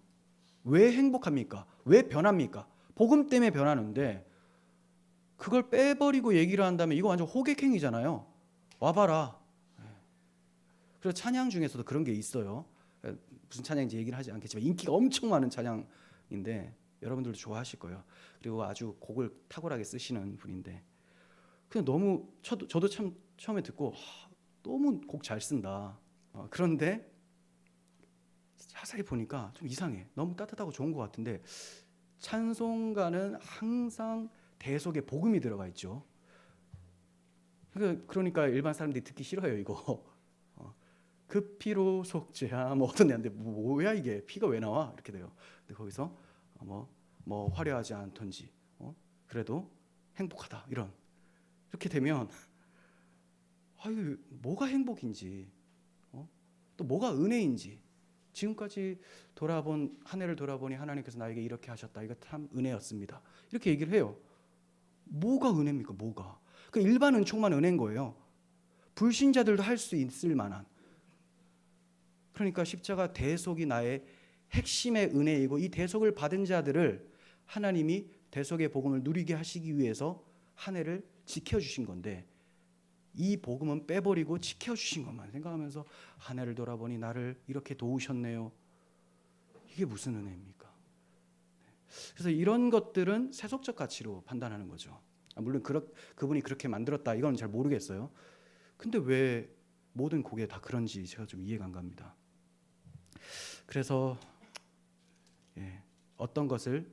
왜 행복합니까? 왜 변합니까? 복음 때문에 변하는데 그걸 빼버리고 얘기를 한다면 이거 완전 호객행위잖아요. 와봐라. 그래서 찬양 중에서도 그런 게 있어요. 무슨 찬양인지 얘기를 하지 않겠지만 인기가 엄청 많은 찬양인데 여러분들도 좋아하실 거예요. 그리고 아주 곡을 탁월하게 쓰시는 분인데, 그냥 너무 저도 참 처음에 듣고 너무 곡 잘 쓴다. 그런데 자세히 보니까 좀 이상해. 너무 따뜻하고 좋은 것 같은데 찬송가는 항상 대속에 복음이 들어가 있죠. 그러니까 일반 사람들이 듣기 싫어요, 이거. 그 피로 속죄야 뭐 어떤 데인데 뭐야 이게, 피가 왜 나와, 이렇게 돼요. 근데 거기서 뭐 화려하지 않던지 그래도 행복하다, 이렇게 되면 뭐가 행복인지 또 뭐가 은혜인지, 지금까지 한 해를 돌아보니 하나님께서 나에게 이렇게 하셨다, 이거 참 은혜였습니다, 이렇게 얘기를 해요. 뭐가 은혜입니까? 뭐가? 그 일반 은총만 은혜인 거예요. 불신자들도 할 수 있을 만한. 그러니까 십자가 대속이 나의 핵심의 은혜이고, 이 대속을 받은 자들을 하나님이 대속의 복음을 누리게 하시기 위해서 한 해를 지켜주신 건데, 이 복음은 빼버리고 지켜주신 것만 생각하면서 한 해를 돌아보니 나를 이렇게 도우셨네요. 이게 무슨 은혜입니까? 그래서 이런 것들은 세속적 가치로 판단하는 거죠. 물론 그분이 그렇게 만들었다, 이건 잘 모르겠어요. 근데 왜 모든 곡에 다 그런지 제가 좀 이해가 안 갑니다. 그래서 어떤 것을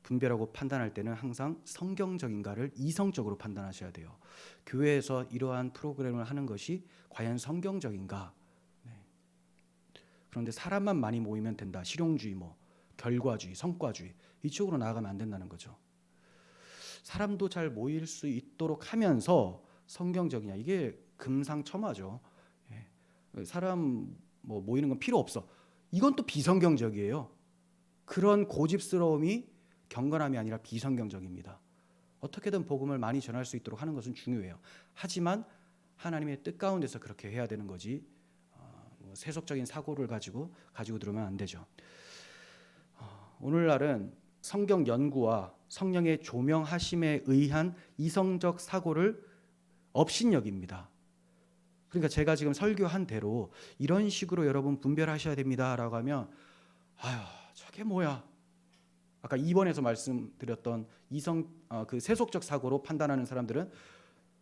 분별하고 판단할 때는 항상 성경적인가를 이성적으로 판단하셔야 돼요. 교회에서 이러한 프로그램을 하는 것이 과연 성경적인가? 그런데 사람만 많이 모이면 된다, 실용주의, 결과주의, 성과주의, 이쪽으로 나아가면 안 된다는 거죠. 사람도 잘 모일 수 있도록 하면서 성경적이냐, 이게 금상첨화죠. 예. 사람 뭐 모이는 건 필요 없어, 이건 또 비성경적이에요. 그런 고집스러움이 경건함이 아니라 비성경적입니다. 어떻게든 복음을 많이 전할 수 있도록 하는 것은 중요해요. 하지만 하나님의 뜻 가운데서 그렇게 해야 되는 거지, 세속적인 사고를 가지고 들으면 안 되죠. 오늘날은 성경 연구와 성령의 조명하심에 의한 이성적 사고를 업신여깁니다. 그러니까 제가 지금 설교한 대로 이런 식으로 여러분 분별하셔야 됩니다라고 하면, 아유, 저게 뭐야? 아까 2번에서 말씀드렸던 그 세속적 사고로 판단하는 사람들은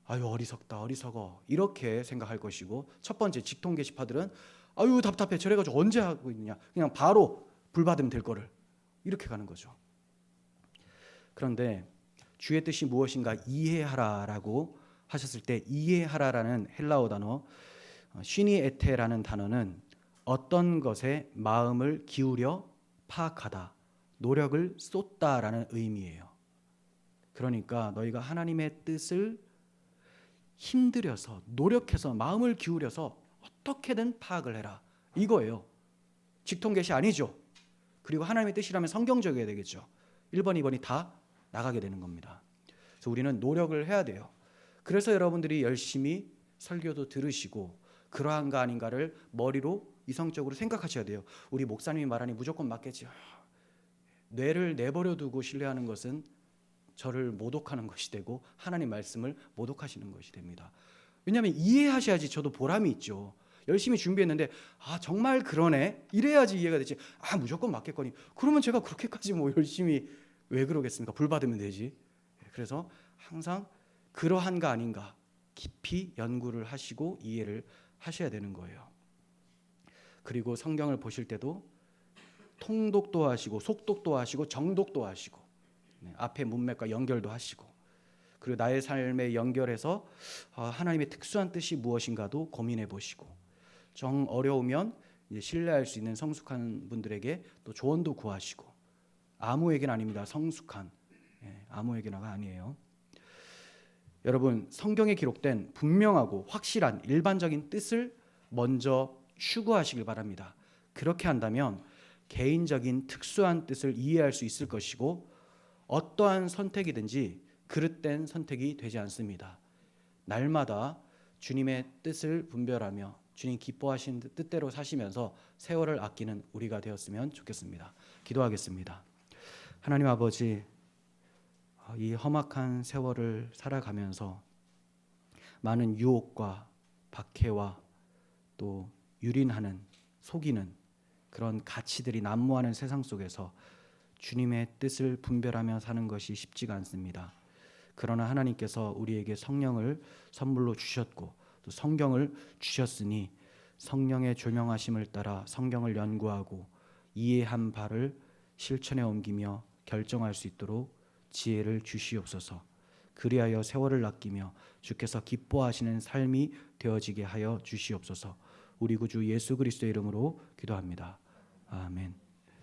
아유, 어리석다, 어리석어, 이렇게 생각할 것이고, 첫 번째 직통 게시파들은 아유, 답답해, 저래가지고 언제 하고 있느냐, 그냥 바로 불받으면 될 거를, 이렇게 가는 거죠. 그런데 주의 뜻이 무엇인가 이해하라라고 하셨을 때, 이해하라라는 헬라어 단어 쉬니에테라는 단어는 어떤 것에 마음을 기울여 파악하다, 노력을 쏟다라는 의미예요. 그러니까 너희가 하나님의 뜻을 힘들여서 노력해서 마음을 기울여서 어떻게든 파악을 해라, 이거예요. 직통계시 아니죠. 그리고 하나님의 뜻이라면 성경적이어야 되겠죠. 1번, 2번이 다 나가게 되는 겁니다. 그래서 우리는 노력을 해야 돼요. 그래서 여러분들이 열심히 설교도 들으시고 그러한가 아닌가를 머리로 이성적으로 생각하셔야 돼요. 우리 목사님이 말하니 무조건 맞겠지. 뇌를 내버려 두고 신뢰하는 것은 저를 모독하는 것이 되고 하나님 말씀을 모독하시는 것이 됩니다. 왜냐하면 이해하셔야지 저도 보람이 있죠. 열심히 준비했는데 정말 그러네, 이래야지 이해가 되지. 무조건 맞겠거니, 그러면 제가 그렇게까지 뭐 열심히 왜 그러겠습니까? 불 받으면 되지. 그래서 항상 그러한가 아닌가 깊이 연구를 하시고 이해를 하셔야 되는 거예요. 그리고 성경을 보실 때도 통독도 하시고 속독도 하시고 정독도 하시고, 앞에 문맥과 연결도 하시고, 그리고 나의 삶에 연결해서 하나님의 특수한 뜻이 무엇인가도 고민해 보시고, 정 어려우면 이제 신뢰할 수 있는 성숙한 분들에게 또 조언도 구하시고, 아무에게나 아닙니다. 성숙한, 아무에게나가 아니에요. 여러분, 성경에 기록된 분명하고 확실한 일반적인 뜻을 먼저 추구하시길 바랍니다. 그렇게 한다면 개인적인 특수한 뜻을 이해할 수 있을 것이고, 어떠한 선택이든지 그릇된 선택이 되지 않습니다. 날마다 주님의 뜻을 분별하며 주님 기뻐하신 뜻대로 사시면서 세월을 아끼는 우리가 되었으면 좋겠습니다. 기도하겠습니다. 하나님 아버지, 이 험악한 세월을 살아가면서 많은 유혹과 박해와 또 유린하는, 속이는 그런 가치들이 난무하는 세상 속에서 주님의 뜻을 분별하며 사는 것이 쉽지가 않습니다. 그러나 하나님께서 우리에게 성령을 선물로 주셨고 또 성경을 주셨으니 성령의 조명하심을 따라 성경을 연구하고 이해한 바를 실천에 옮기며 결정할 수 있도록 지혜를 주시옵소서. 그리하여 세월을 아끼며 주께서 기뻐하시는 삶이 되어지게 하여 주시옵소서. 우리 구주 예수 그리스도의 이름으로 기도합니다. 아멘.